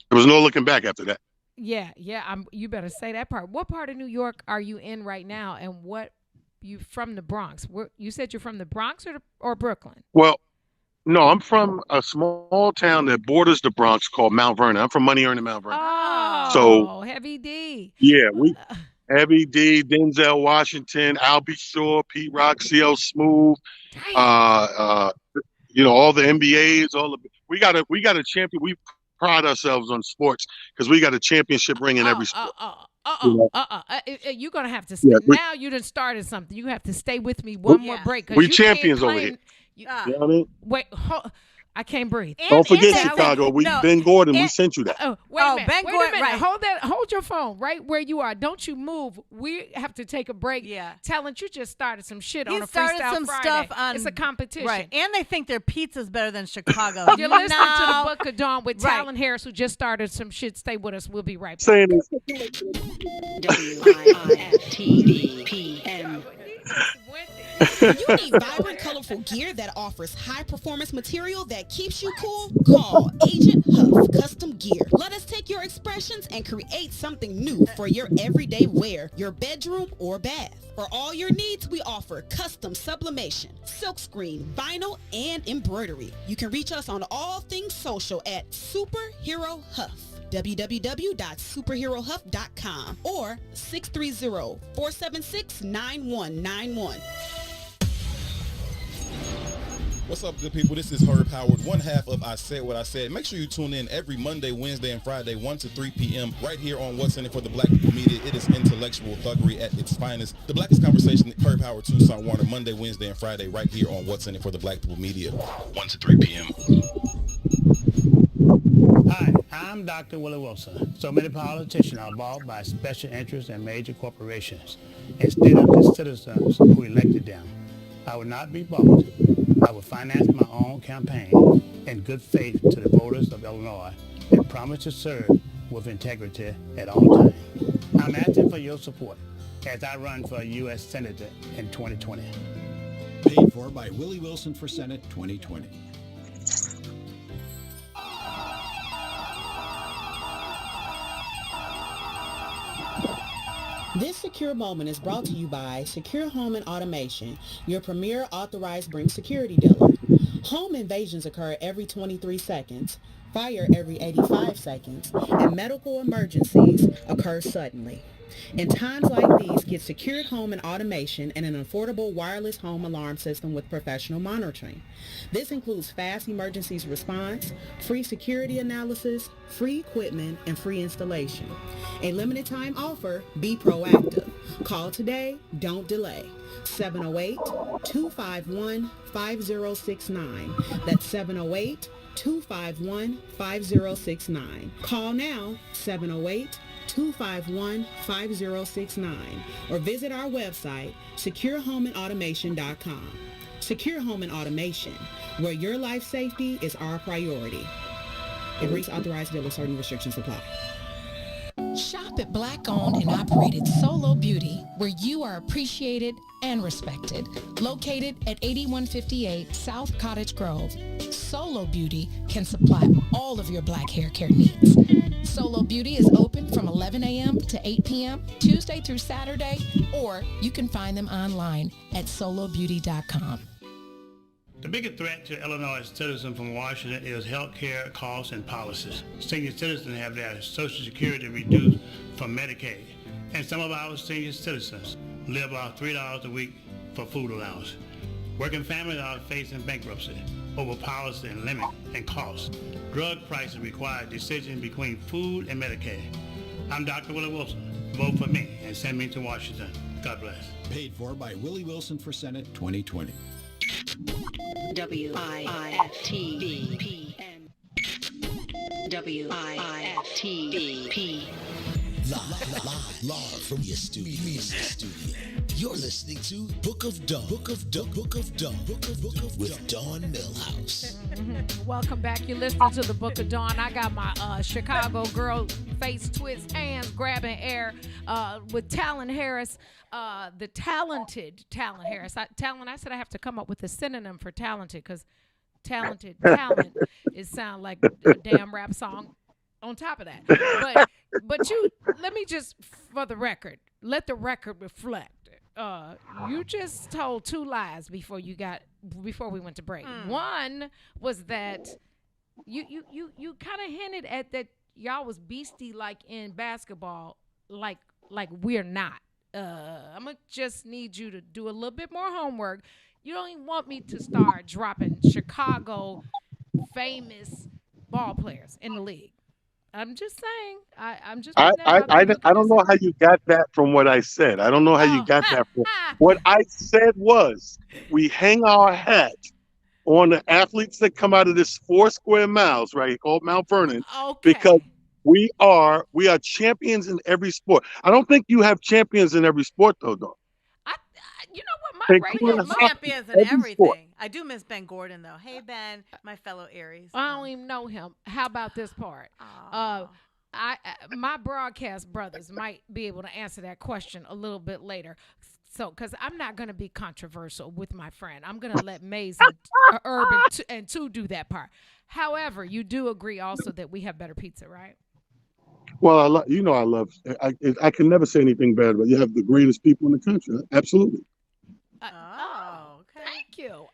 There was no looking back after that. Yeah. You better say that part. What part of New York are you in right now, and what you from the Bronx? You said you're from the Bronx or Brooklyn? Well, no, I'm from a small town that borders the Bronx called Mount Vernon. I'm from Money Earning Mount Vernon. Oh, so Heavy D. Yeah, Heavy D, Denzel Washington, Albie Shore, Pete Rock, CL Smooth, you know, all the NBAs, we got a champion. We pride ourselves on sports because we got a championship ring in every sport. You're gonna have to now. You done started something. You have to stay with me one more break. We champions over here. You know what I mean? Wait, I can't breathe. Don't forget Chicago. Ben Gordon, we sent you that. Wait a minute. Ben Gordon, right. Hold your phone right where you are. Don't you move. We have to take a break. Yeah. Talent, you just started some shit on a started Freestyle some Friday. stuff on, it's a competition. Right. And they think their pizza's better than Chicago. You're listening to the Book of Dawn with Talent Harris, who just started some shit. Stay with us. We'll be right back. Saying this. WIIFTVPM. You need vibrant, colorful gear that offers high-performance material that keeps you cool? Call Agent Huff Custom Gear. Let us take your expressions and create something new for your everyday wear, your bedroom, or bath. For all your needs, we offer custom sublimation, silkscreen, vinyl, and embroidery. You can reach us on all things social at Superhero Huff. www.superherohuff.com or 630-476-9191. What's up, good people? This is Herb Howard, one half of I Said What I Said. Make sure you tune in every Monday, Wednesday, and Friday, 1 to 3 p.m. right here on What's In It for the Black People Media. It is intellectual thuggery at its finest. The Blackest Conversation, Herb Howard, Tucson, Warner, Monday, Wednesday, and Friday right here on What's In It for the Black People Media, 1 to 3 p.m. Hi, I'm Dr. Willie Wilson. So many politicians are involved by special interests and major corporations instead of the citizens who elected them. I would not be bought. I would finance my own campaign in good faith to the voters of Illinois and promise to serve with integrity at all times. I'm asking for your support as I run for U.S. Senator in 2020. Paid for by Willie Wilson for Senate 2020. This secure moment is brought to you by Secure Home and Automation, your premier authorized Bring security dealer. Home invasions occur every 23 seconds, fire every 85 seconds, and medical emergencies occur suddenly. In times like these, get secured home and automation and an affordable wireless home alarm system with professional monitoring. This includes fast emergencies response, free security analysis, free equipment, and free installation. A limited time offer, be proactive. Call today, don't delay. 708-251-5069. That's 708-251-5069. Call now, 708-251-5069, or visit our website, securehomeandautomation.com. Secure Home and Automation, where your life safety is our priority. If reach authorized dealer, certain restrictions apply. Shop at Black-owned and operated Solo Beauty, where you are appreciated and respected. Located at 8158 South Cottage Grove, Solo Beauty can supply all of your black hair care needs. Solo Beauty is open from 11 a.m. to 8 p.m. Tuesday through Saturday, or you can find them online at solobeauty.com. The biggest threat to Illinois citizens from Washington is health care costs and policies. Senior citizens have their Social Security reduced from Medicaid, and some of our senior citizens live off $3 a week for food allowance. Working families are facing bankruptcy over policy and limit and cost. Drug prices require decisions between food and Medicaid. I'm Dr. Willie Wilson. Vote for me and send me to Washington. God bless. Paid for by Willie Wilson for Senate 2020. WIFTVPN. WIFTVP. Live from your studio. You're listening to Book of Dawn. Book of Dawn with Dawn Millhouse. Welcome back. You're listening to the Book of Dawn. I got my Chicago girl face twist, hands grabbing air with Talon Harris, the talented Talon Harris. I said I have to come up with a synonym for talented because talent, it sounds like a damn rap song. On top of that, but you, let me just, for the record, let the record reflect. You just told two lies before we went to break. One was that you kind of hinted at that y'all was beastie like in basketball, like we're not. I'm gonna just need you to do a little bit more homework. You don't even want me to start dropping Chicago famous ball players in the league. I'm just saying. I'm just. I don't know how you got that from what I said. I don't know how you got that from. What I said was we hang our hat on the athletes that come out of this 4 square miles, right, called Mount Vernon, because we are champions in every sport. I don't think you have champions in every sport, though. You know what? My champions in everything. Sport. I do miss Ben Gordon, though. Hey, Ben, my fellow Aries. I don't even know him. How about this part? My broadcast brothers might be able to answer that question a little bit later. So, because I'm not going to be controversial with my friend. I'm going to let Maze and Urban and Two do that part. However, you do agree also that we have better pizza, right? Well, I can never say anything bad, but you have the greatest people in the country. Absolutely. Thank you.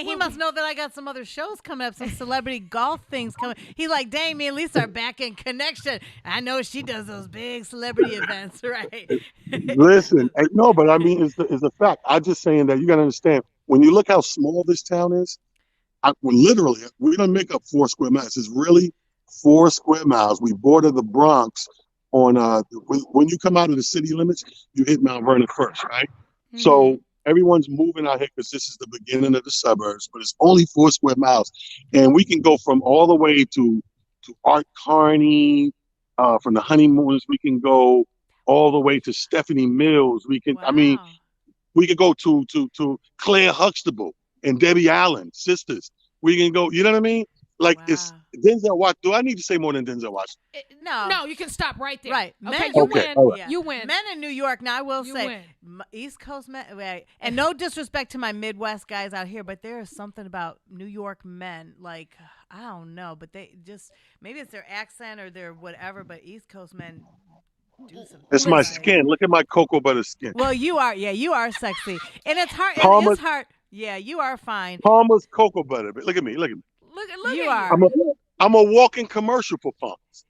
He must know that I got some other shows coming up, some celebrity golf things coming. He's like, dang, me and Lisa are back in connection. I know she does those big celebrity events, right? Listen, no, but I mean, it's a fact. I'm just saying that you got to understand, when you look how small this town is, we don't make up 4 square miles. It's really 4 square miles. We border the Bronx on, when you come out of the city limits, you hit Mount Vernon first, right? Mm-hmm. So everyone's moving out here because this is the beginning of the suburbs, but it's only 4 square miles. And we can go from all the way to Art Carney, from the Honeymooners, we can go all the way to Stephanie Mills. We can, we could go to Claire Huxtable and Debbie Allen, sisters. We can go, you know what I mean? Like, it's Denzel Washington. Do I need to say more than Denzel Washington? No, you can stop right there. Right. Okay, you win. Right. Yeah. You win. Men in New York, now I will say, win. East Coast men, right. And no disrespect to my Midwest guys out here, but there is something about New York men, like, I don't know, but they just, maybe it's their accent or their whatever, but East Coast men do some. It's my skin. Look at my cocoa butter skin. Well, you are sexy. And it's hard. It is hard. Yeah, you are fine. Palmer's cocoa butter. Look at me. Look you are. I'm a walking commercial for Palmer's.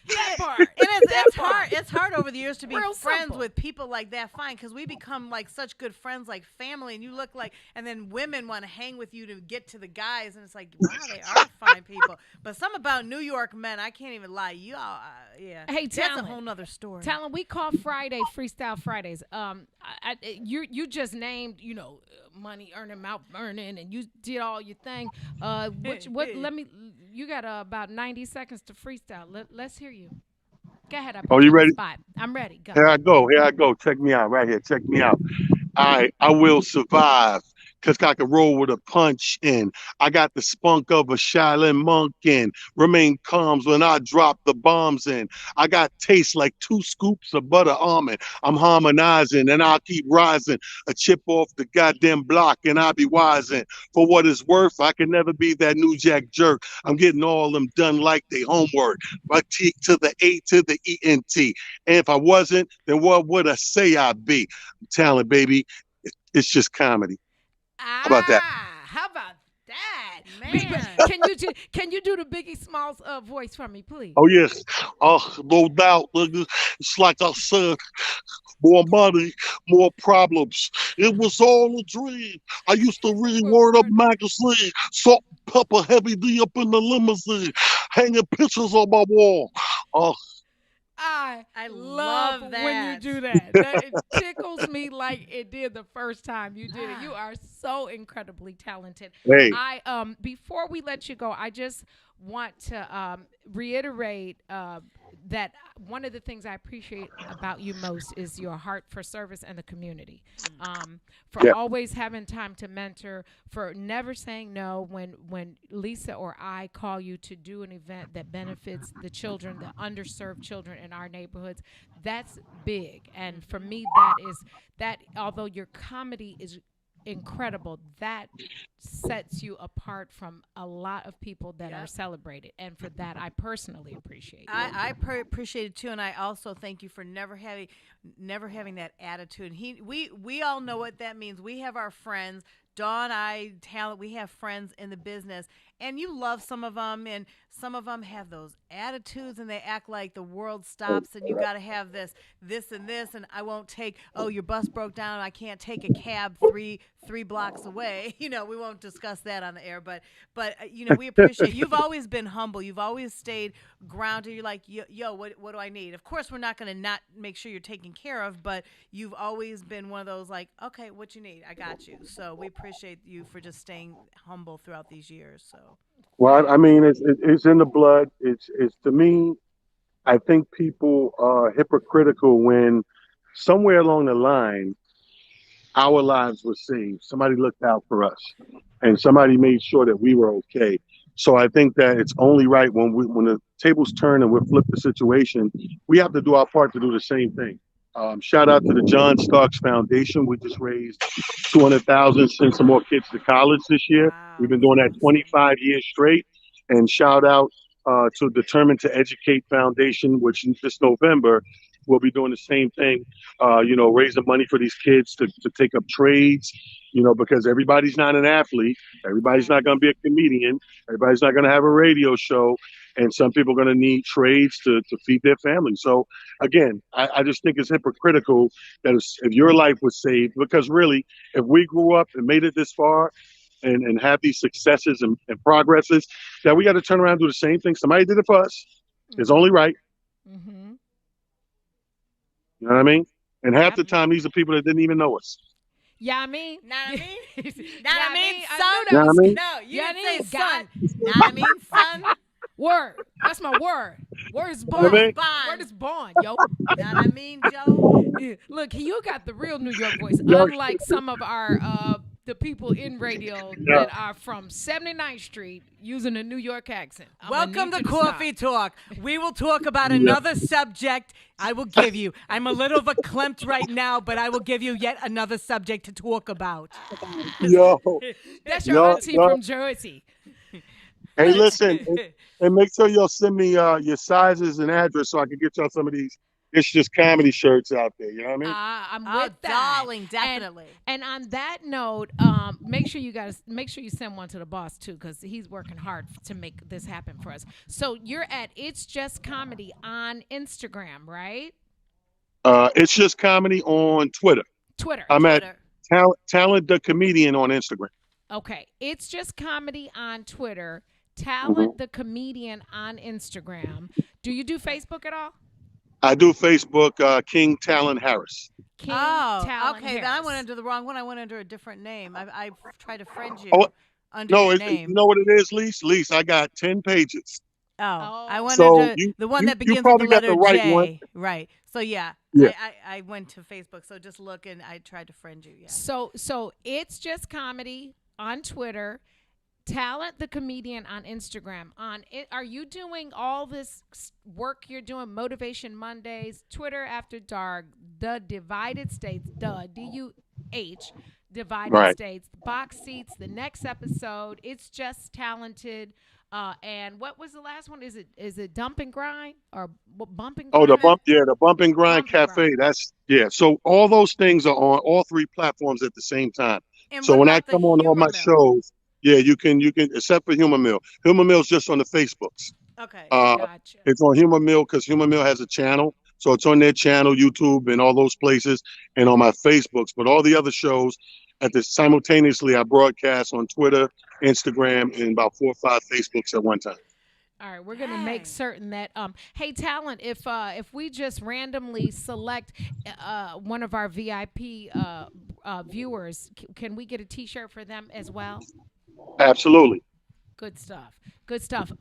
That part. And it's hard. It's hard over the years to be friends with people like that. Fine, because we become like such good friends, like family. And you look like, and then women want to hang with you to get to the guys, and it's like, wow, they are fine people. But some about New York men, I can't even lie. You all, yeah. Hey, that's a whole nother story. Talon, we call Friday Freestyle Fridays. You just named, money earning, mouth earning, and you did all your thing. You got about 90 seconds to freestyle. Let's hear you. Go ahead. You ready? Spot. I'm ready. Go. Here I go. Check me out right here. Check me out. I will survive because I can roll with a punch in. I got the spunk of a Shaolin monk in. Remain calm when I drop the bombs in. I got taste like 2 scoops of butter almond. I'm harmonizing and I'll keep rising. A chip off the goddamn block and I'll be wising. For what it's worth, I can never be that New Jack jerk. I'm getting all them done like they homework. My T to the A to the ENT. And if I wasn't, then what would I say I'd be? Talent, baby. It's just comedy. How about that? How about that? Can you do the Biggie Smalls voice for me, please? Oh yes, no doubt, nigga. It's like I said, more money, more problems. It was all a dream. I used to read Word Up magazine, Salt and Pepper, Heavy D up in the limousine, hanging pictures on my wall. I love when that. you do that. It tickles me like it did the first time you did it. You are so incredibly talented. Hey. Before we let you go, I just want to reiterate that one of the things I appreciate about you most is your heart for service and the community. For always having time to mentor, for never saying no when Lisa or I call you to do an event that benefits the children, the underserved children in our neighborhoods. That's big. And for me, that although your comedy is incredible, that sets you apart from a lot of people that are celebrated, and for that I personally appreciate you. I appreciate it too, and I also thank you for never having that attitude. We all know what that means. We have our friends, Dawn, Talent. We have friends in the business, and you love some of them, and some of them have those attitudes, and they act like the world stops, and you got to have this, and I won't take. Oh, your bus broke down. I can't take a cab three blocks away. We won't discuss that on the air, but we appreciate. You've always been humble. You've always stayed grounded. You're like, yo, what do I need? Of course, we're not going to not make sure you're taken care of, but you've always been one of those like, okay, what you need, I got you. So we appreciate you for just staying humble throughout these years. So. Well, I mean, it's in the blood. It's to me, I think people are hypocritical when somewhere along the line, our lives were saved. Somebody looked out for us, and somebody made sure that we were okay. So I think that it's only right when the tables turn and we flip the situation, we have to do our part to do the same thing. Shout out to the John Starks Foundation. We just raised $200,000, sent some more kids to college this year. Wow. We've been doing that 25 years straight. And shout out to Determined to Educate Foundation, which this November will be doing the same thing. Raising money for these kids to take up trades. Because everybody's not an athlete, everybody's not going to be a comedian, everybody's not going to have a radio show, and some people are going to need trades to feed their family. So again, I just think it's hypocritical that if your life was saved, because really, if we grew up and made it this far and have these successes and progresses, that we got to turn around and do the same thing. Somebody did it for us. It's only right. Mm-hmm. You know what I mean? And half the time, these are people that didn't even know us. Know what I mean, son? No, you didn't say son. Know what I mean, son? Word. That's my word. Word is born. Word is born, yo. Know what I mean, Joe? Yeah. Look, you got the real New York voice, unlike some of our the people in radio that are from 79th Street using a New York accent. Welcome to Coffee Talk. We will talk about another subject. I will give you. I'm a little verklempt right now, but I will give you yet another subject to talk about. Yo. That's your auntie from Jersey. Hey, listen, and make sure y'all send me your sizes and address so I can get y'all some of these It's Just Comedy shirts out there. You know what I mean? I'm with that, darling, definitely. And on that note, make sure you send one to the boss too, because he's working hard to make this happen for us. So you're at It's Just Comedy on Instagram, right? It's Just Comedy on Twitter. I'm at Talent the Comedian on Instagram. Okay, It's Just Comedy on Twitter. Talent the Comedian on Instagram. Do you do Facebook at all? I do Facebook, King Talent Harris. Talent okay. Harris. Then I went under the wrong one. I went under a different name. I tried to friend you under your name. You know what it is, Lise? I got 10 pages. I went under the one that begins with the letter J. One. Right. So yeah. I went to Facebook. So just look, and I tried to friend you. Yeah. So It's Just Comedy on Twitter. Talent the Comedian on Instagram. Are you doing all this work you're doing? Motivation Mondays, Twitter After Dark, The Divided States, DUH, Divided States, Box Seats, the next episode. It's Just Talented. And what was the last one? Is it Dump and Grind or Bump and Grind? The Bump and Grind Cafe. So all those things are on all three platforms at the same time. And so when I come on all my shows, Yeah, you can, except for Humor Mill. Humor Mill's just on the Facebooks. Okay. Gotcha. It's on Humor Mill because Humor Mill has a channel. So it's on their channel, YouTube, and all those places, and on my Facebooks. But all the other shows, simultaneously, I broadcast on Twitter, Instagram, and about 4 or 5 Facebooks at one time. All right, we're gonna make certain that hey, Talent, if we just randomly select one of our VIP viewers, can we get a T-shirt for them as well? Absolutely. Good stuff. Good stuff.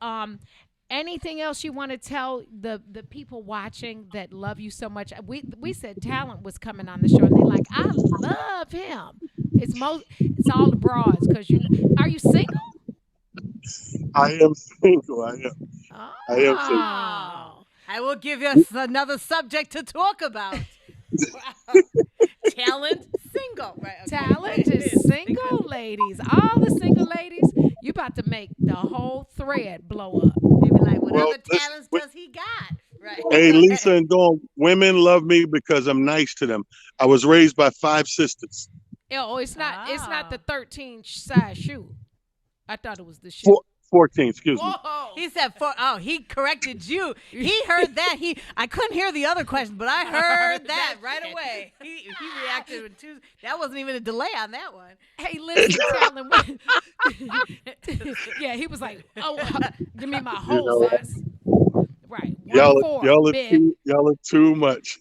Anything else you want to tell the people watching that love you so much? We said Talent was coming on the show, and they're like, I love him. It's all the broads because are you single? I am single. I am. I am single. Oh, I will give us another subject to talk about. Wow. Talent single. Right, okay. Talent is single, ladies. All the single ladies, you about to make the whole thread blow up. They be like, what other talents does he got? Right. Hey, Lisa and Dawn, women love me because I'm nice to them. I was raised by 5 sisters. Oh, it's not the 13 size shoe. I thought it was the shoe. 14, excuse me. Whoa. He said, he corrected you. He heard that. I couldn't hear the other question, but I heard that right away. He reacted with 2. That wasn't even a delay on that one. Hey, listen, Talent. Yeah, he was like, give me my whole size. Right. Y'all are too much.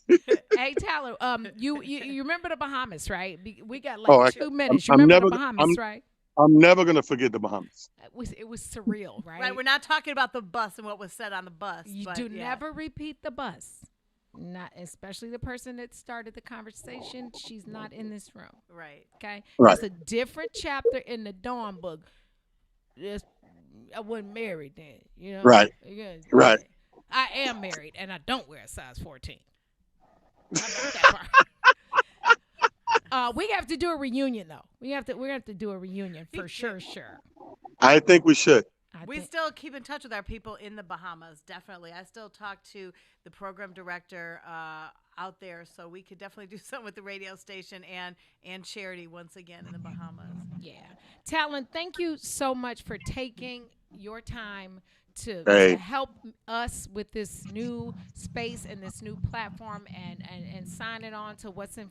Hey, Talent, you remember the Bahamas, right? We got like 2 minutes. You remember the Bahamas, right? I'm never going to forget the Bahamas. It was surreal, right? Right, we're not talking about the bus and what was said on the bus. You never repeat the bus. Not especially the person that started the conversation. She's not in this room. Right. Okay? Right. It's a different chapter in the Dawn book. I wasn't married then, you know? Right. Right. I am married, and I don't wear a size 14. How about that part? We have to do a reunion, though. We're gonna have to do a reunion for sure. I think we should. We still keep in touch with our people in the Bahamas, definitely. I still talk to the program director out there, so we could definitely do something with the radio station and charity once again in the Bahamas. Yeah. Talent, thank you so much for taking your time to help us with this new space and this new platform and sign it on to what's in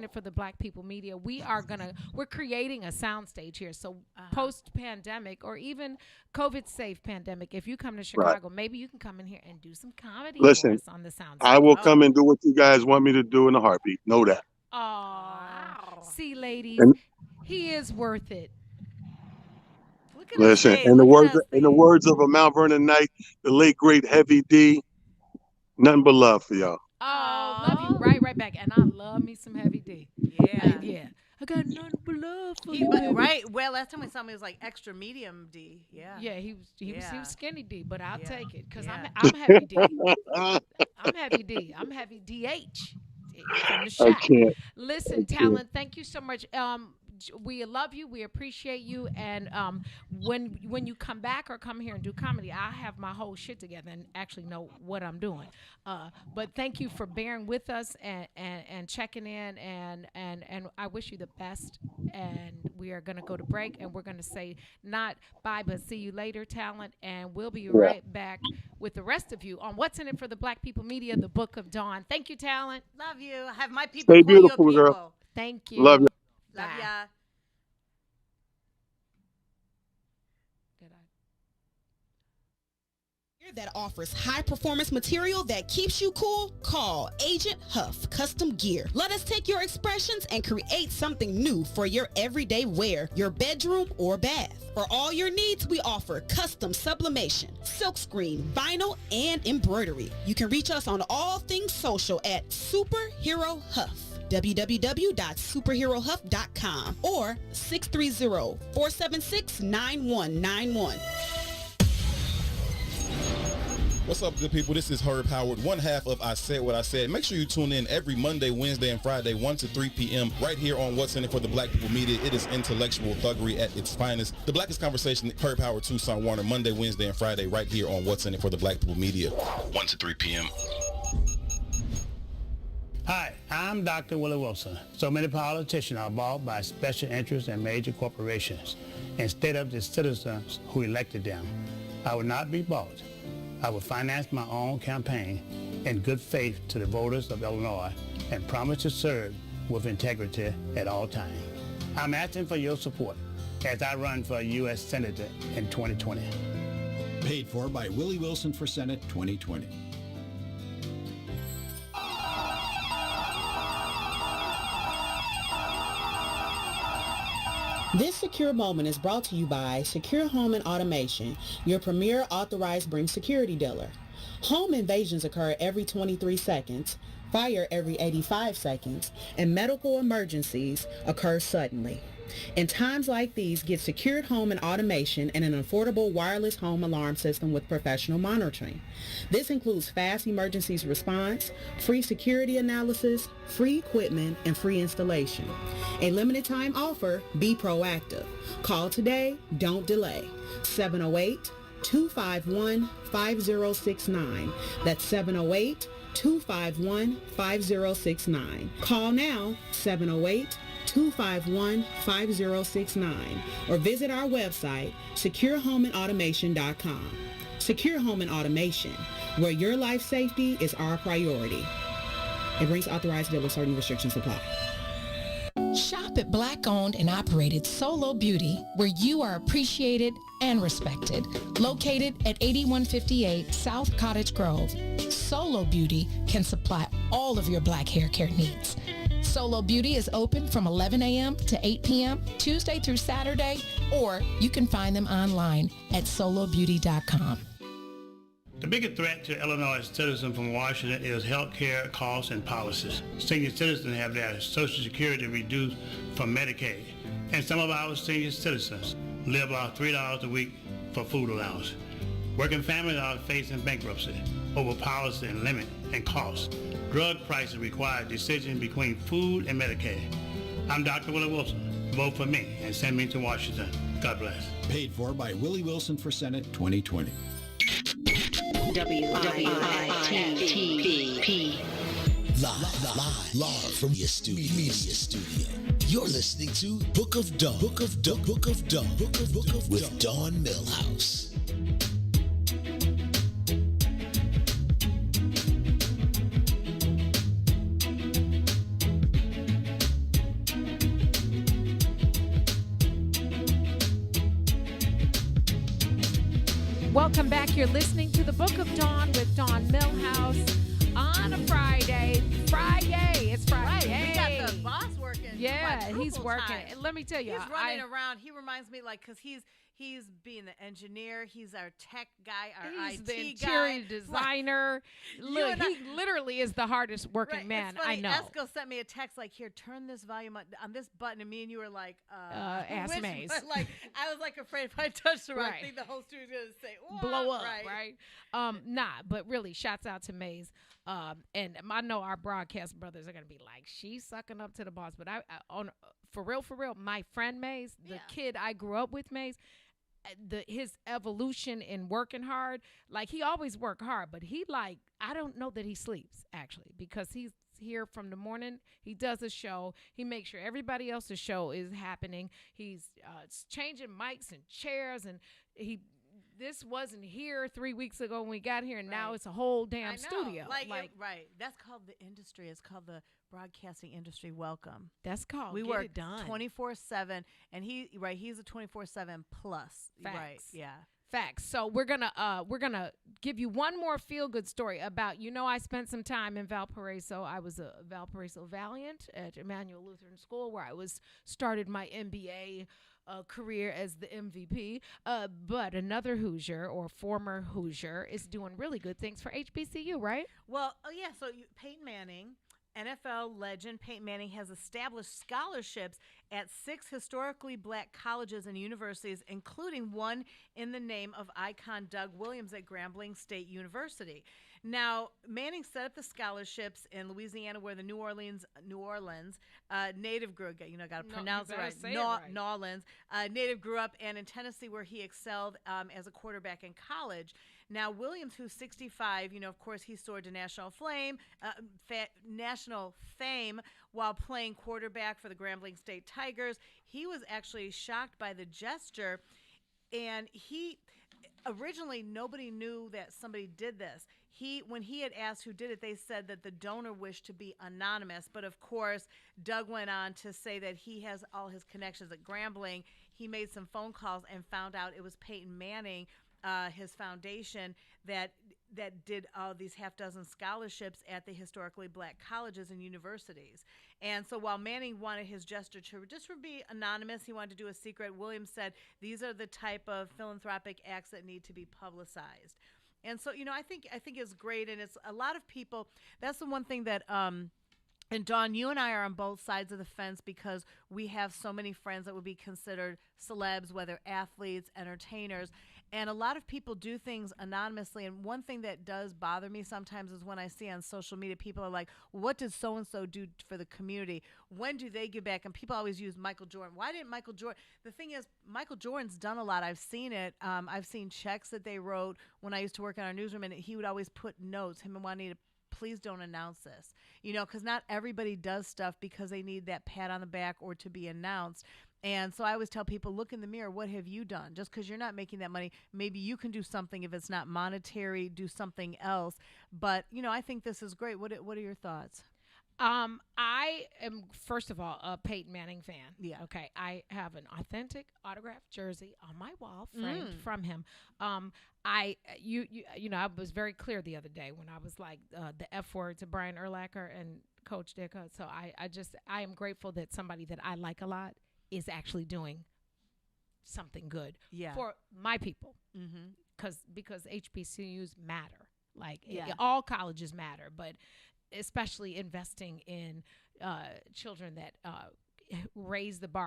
it for the Black People Media. We're creating a soundstage here. So post-pandemic or even COVID-safe pandemic, if you come to Chicago, maybe you can come in here and do some comedy for us on the soundstage. I will come and do what you guys want me to do in a heartbeat. Know that. Oh, see, ladies, he is worth it. Listen, in the words of a Mount Vernon Knight, the late great Heavy D, nothing but love for y'all. Oh, love you right back. And I love me some Heavy D. Yeah. I got nothing but love for you. Right. Well, last time we saw him, he was like extra medium D. Yeah. Yeah, he was skinny D, but I'll take it because I'm Heavy D. I'm Heavy D. I'm Heavy DH from the Shack. I can't. Listen, Talent, thank you so much. We love you. We appreciate you. And when you come back or come here and do comedy, I have my whole shit together and actually know what I'm doing. But thank you for bearing with us and checking in. And I wish you the best. And we are going to go to break. And we're going to say not bye, but see you later, Talent. And we'll be right back with the rest of you on What's in It for the Black People Media, the Book of Dawn. Thank you, Talent. Love you. I have my people. Stay beautiful, girl. Thank you. Love you. Love ya. That offers high performance material that keeps you cool? Call Agent Huff Custom Gear. Let us take your expressions and create something new for your everyday wear, your bedroom or bath. For all your needs, we offer custom sublimation, silkscreen, vinyl, and embroidery. You can reach us on all things social at Superhero Huff. www.superherohuff.com or 630-476-9191. What's up, good people? This is Herb Howard, one half of I Said What I Said. Make sure you tune in every Monday, Wednesday, and Friday, 1 to 3 p.m. right here on What's in It for the Black People Media. It is intellectual thuggery at its finest. The Blackest Conversation, Herb Howard, Tucson, Warner, Monday, Wednesday, and Friday right here on What's in It for the Black People Media, 1 to 3 p.m. Hi, I'm Dr. Willie Wilson. So many politicians are bought by special interests and major corporations. instead of the citizens who elected them. I will not be bought. I will finance my own campaign in good faith to the voters of Illinois and promise to serve with integrity at all times. I'm asking for your support as I run for U.S. Senator in 2020. Paid for by Willie Wilson for Senate 2020. This secure moment is brought to you by Secure Home and Automation, your premier authorized Bring security dealer. Home invasions occur every 23 seconds, fire every 85 seconds, and medical emergencies occur suddenly. In times like these, get secured home and automation and an affordable wireless home alarm system with professional monitoring. This includes fast emergencies response, free security analysis, free equipment, and free installation. A limited time offer, be proactive. Call today, don't delay. 708-251-5069. That's 708-251-5069. Call now, 708-251-5069, or visit our website, securehomeandautomation.com. Secure Home and Automation, where your life safety is our priority. It brings authorized dealer. Certain restrictions apply. Shop at Black-owned and operated Solo Beauty, where you are appreciated and respected. Located at 8158 South Cottage Grove, Solo Beauty can supply all of your black hair care needs. Solo Beauty is open from 11 a.m. to 8 p.m. Tuesday through Saturday, or you can find them online at solobeauty.com. The biggest threat to Illinois citizens from Washington is health care costs and policies. Senior citizens have their Social Security reduced from Medicaid, and some of our senior citizens live off $3 a week for food allowance. Working families are facing bankruptcy over policy and limit and costs. Drug prices require decisions between food and Medicaid. I'm Dr. Willie Wilson. Vote for me and send me to Washington. God bless. Paid for by Willie Wilson for Senate 2020. WITP. Live from your media studio. You're listening to Book of Dawn. Book of Dawn with Dawn Millhouse. Welcome back. You're listening to the Book of Dawn with Dawn Millhouse on a Friday. It's Friday. Right, we got the boss working. Yeah, he's working. Time. Let me tell you, he's running around. He reminds me because he's being the engineer. He's our tech guy, our he's IT the interior guy. designer. Look, he literally is the hardest working man it's funny. I know. Esco sent me a text like, "Here, turn this volume on this button," and me and you were like, ask Maze. Like I was like afraid if I touched the wrong Right. thing, the whole studio's gonna say, blow up, right? But really, shouts out to Maze. And I know our broadcast brothers are gonna be like, she's sucking up to the boss. But for real, my friend Maze, the kid I grew up with, Maze, his evolution in working hard, like he always worked hard, but I don't know that he sleeps actually, because he's here from the morning. He does a show. He makes sure everybody else's show is happening. He's changing mics and chairs, and this wasn't here 3 weeks ago when we got here, and now it's a whole damn studio. Right. That's called the industry. It's called the broadcasting industry. Welcome. That's called we get work it done 24/7, and he's a 24/7 plus. Facts. Right. Yeah. Facts. So we're gonna give you one more feel good story about, I spent some time in Valparaiso. I was a Valparaiso Valiant at Emmanuel Lutheran School, where I started my MBA career as the MVP. But another Hoosier, or former Hoosier, is doing really good things for HBCU, right? Well, so Peyton Manning, NFL legend Peyton Manning, has established scholarships at 6 historically black colleges and universities, including one in the name of icon Doug Williams at Grambling State University. Now, Manning set up the scholarships in Louisiana, where the New Orleans native grew. Got to pronounce it right. New Orleans native grew up, and in Tennessee, where he excelled as a quarterback in college. Now, Williams, who's 65, of course, he soared to national fame while playing quarterback for the Grambling State Tigers. Tigers. He was actually shocked by the gesture, and originally nobody knew that somebody did this. When he had asked who did it, they said that the donor wished to be anonymous. But of course, Doug went on to say that he has all his connections at Grambling. He made some phone calls and found out it was Peyton Manning, his foundation, that did all these half dozen scholarships at the historically black colleges and universities. And so while Manning wanted his gesture to just be anonymous, he wanted to do a secret, Williams said these are the type of philanthropic acts that need to be publicized. And so, I think it's great, and it's a lot of people. That's the one thing that and Dawn, you and I are on both sides of the fence because we have so many friends that would be considered celebs, whether athletes, entertainers. And a lot of people do things anonymously. And one thing that does bother me sometimes is when I see on social media, people are like, what did so-and-so do for the community? When do they give back? And people always use Michael Jordan. Why didn't Michael Jordan? The thing is, Michael Jordan's done a lot. I've seen it. I've seen checks that they wrote when I used to work in our newsroom, and he would always put notes, him and Juanita, please don't announce this, because not everybody does stuff because they need that pat on the back or to be announced. And so I always tell people, look in the mirror. What have you done? Just because you're not making that money, maybe you can do something. If it's not monetary, do something else. But, I think this is great. What are your thoughts? I am, first of all, a Peyton Manning fan. Yeah. Okay. I have an authentic autographed jersey on my wall framed from him. I was very clear the other day when I was like the F word to Brian Urlacher and Coach Ditka. So I am grateful that somebody that I like a lot is actually doing something good for my people. Because HBCUs matter. All colleges matter, but especially investing in children that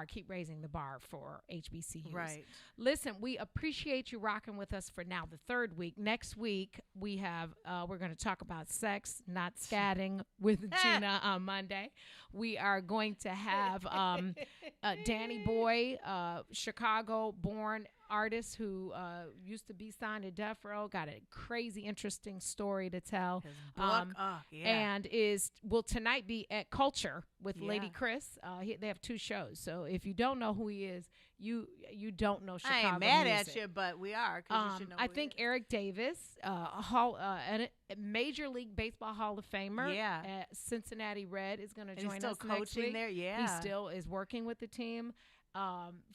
keep raising the bar for HBCUs. Right. Listen, we appreciate you rocking with us for now the third week. Next week, we're going to talk about sex, not scatting with Gina on Monday. We are going to have Danny Boy, Chicago-born artist who used to be signed to Death Row, got a crazy interesting story to tell. His book, and will tonight be at Culture with Lady Chris. They have two shows, so if you don't know who he is, you don't know Chicago I ain't mad music. at you, but we are. 'Cause you should know I who think he is. Eric Davis, a Major League Baseball Hall of Famer, at Cincinnati Red, is going to join us next week. There, he still is working with the team.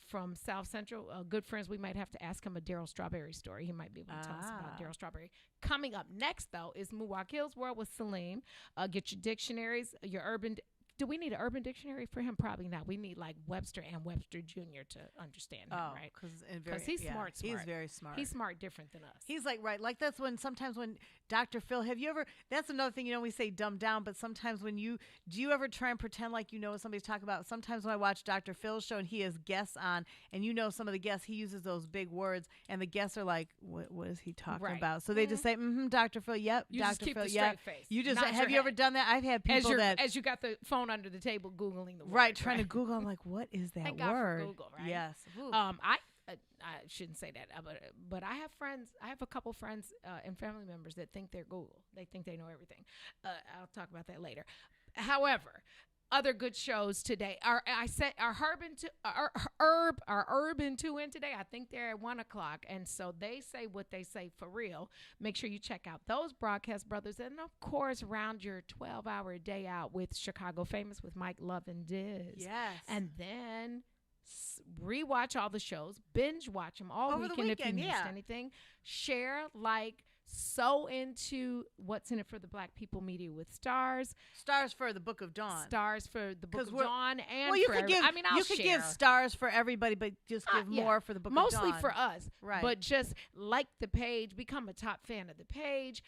From South Central, good friends. We might have to ask him a Darryl Strawberry story. He might be able to tell us about Darryl Strawberry. Coming up next, though, is Milwaukee Hills World with Salim. Get your dictionaries, your urban. Do we need an urban dictionary for him? Probably not. We need like Webster and Webster Jr. to understand him, right? Because he's smart. He's very smart. He's smart, different than us. He's like that's when sometimes when Dr. Phil, have you ever? That's another thing. We say dumb down, but sometimes when do you ever try and pretend like you know what somebody's talking about? Sometimes when I watch Dr. Phil's show and he has guests on, and some of the guests, he uses those big words, and the guests are like, what is he talking about? So they just say, Dr. Phil, yep, You Dr. just keep Phil, the yep. straight face. You just Nod have your you ever head. done that? I've had people as you got the phone under the table Googling the word. Right, trying to Google. I'm like, what is that Thank God word? for Google, right? Yes. Ooh. I shouldn't say that, but I have friends. I have a couple friends and family members that think they're Google. They think they know everything. I'll talk about that later. However, other good shows today. Our Urban 2 in today. I think they're at 1:00, and so they say what they say for real. Make sure you check out those broadcast brothers, and of course, round your 12-hour day out with Chicago Famous with Mike Love and Diz. Yes, and then rewatch all the shows, binge watch them all over weekend the if you missed anything. Share, so into What's in It for the Black People Media with stars for the Book of Dawn, stars for the Book of Dawn, and you for could give. I'll could share. give stars for everybody, but just give more for the Book of Dawn. Mostly for us, right? But just like the page, become a top fan of the page.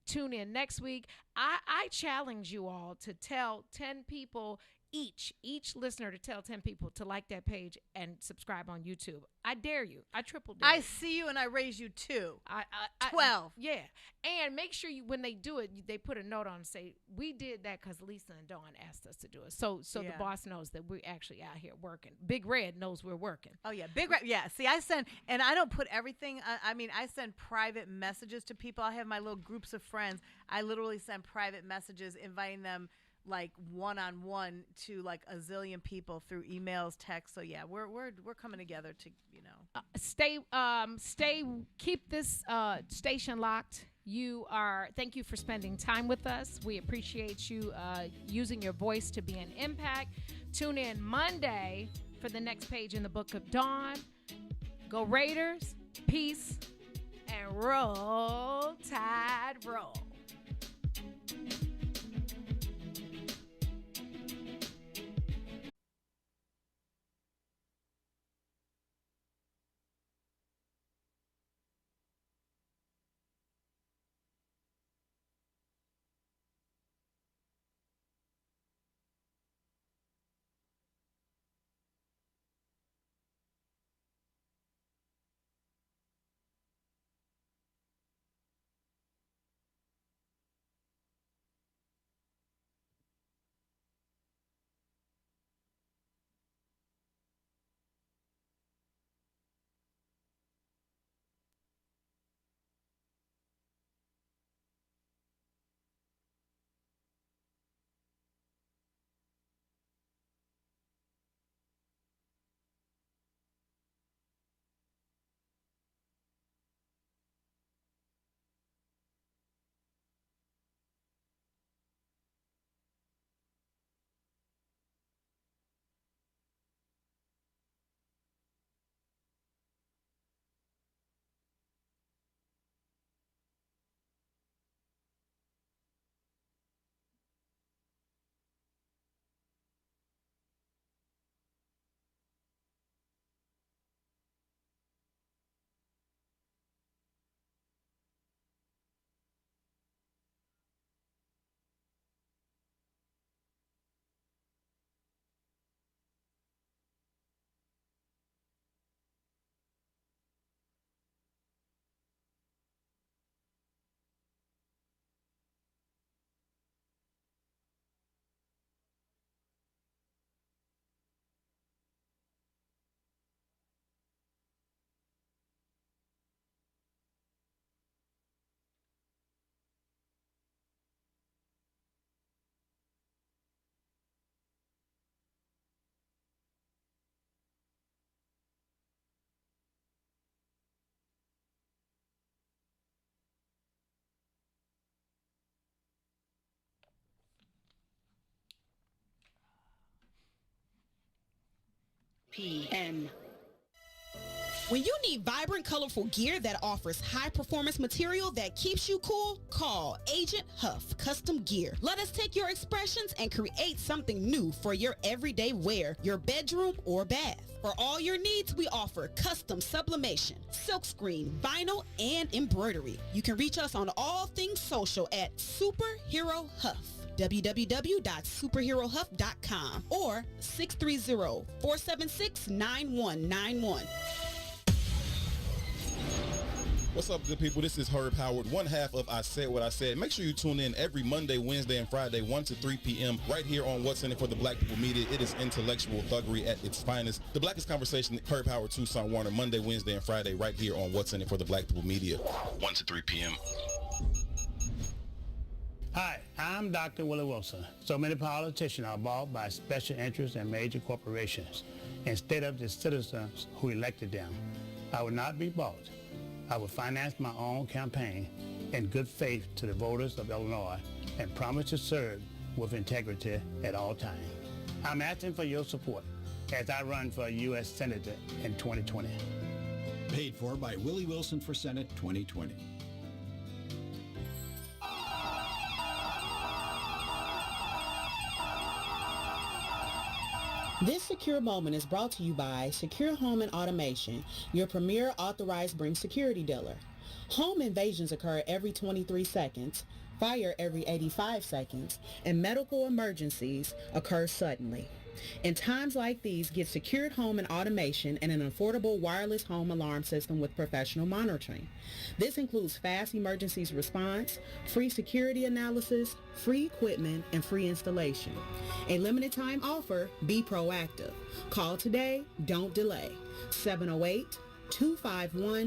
Tune in next week. I challenge you all to tell 10 people each listener to tell 10 people to like that page and subscribe on YouTube. I dare you. I triple dare. I see you and I raise you 2. 12. Yeah. And make sure when they do it, they put a note on and say, we did that because Lisa and Dawn asked us to do it. So the boss knows that we're actually out here working. Big Red knows we're working. Oh, yeah. Big Red. Yeah. See, I send, and I don't put everything. I send private messages to people. I have my little groups of friends. I literally send private messages inviting them like one-on-one to like a zillion people through emails, text. So yeah, we're coming together to, keep this station locked. Thank you for spending time with us. We appreciate you using your voice to be an impact. Tune in Monday for the next page in the Book of Dawn. Go Raiders, peace, and roll, Tide, roll. PM. When you need vibrant, colorful gear that offers high-performance material that keeps you cool, call Agent Huff Custom Gear. Let us take your expressions and create something new for your everyday wear, your bedroom or bath. For all your needs, we offer custom sublimation, silkscreen, vinyl, and embroidery. You can reach us on all things social at Superhero Huff. www.superherohuff.com or 630-476-9191. What's up, good people? This is Herb Howard, one half of I Said What I Said. Make sure you tune in every Monday, Wednesday, and Friday, 1 to 3 p.m. right here on What's In It for the Black People Media. It is intellectual thuggery at its finest. The Blackest Conversation, Herb Howard, Tucson Warner, Monday, Wednesday, and Friday right here on What's In It for the Black People Media, 1 to 3 p.m. Hi, I'm Dr. Willie Wilson. So many politicians are bought by special interests and major corporations instead of the citizens who elected them. I would not be bought. I would finance my own campaign in good faith to the voters of Illinois and promise to serve with integrity at all times. I'm asking for your support as I run for U.S. Senator in 2020. Paid for by Willie Wilson for Senate 2020. This secure moment is brought to you by Secure Home and Automation, your premier authorized Bring security dealer. Home invasions occur every 23 seconds, fire every 85 seconds, and medical emergencies occur suddenly. In times like these, get secured home and automation and an affordable wireless home alarm system with professional monitoring. This includes fast emergencies response, free security analysis, free equipment, and free installation. A limited time offer, be proactive. Call today, don't delay. 708-251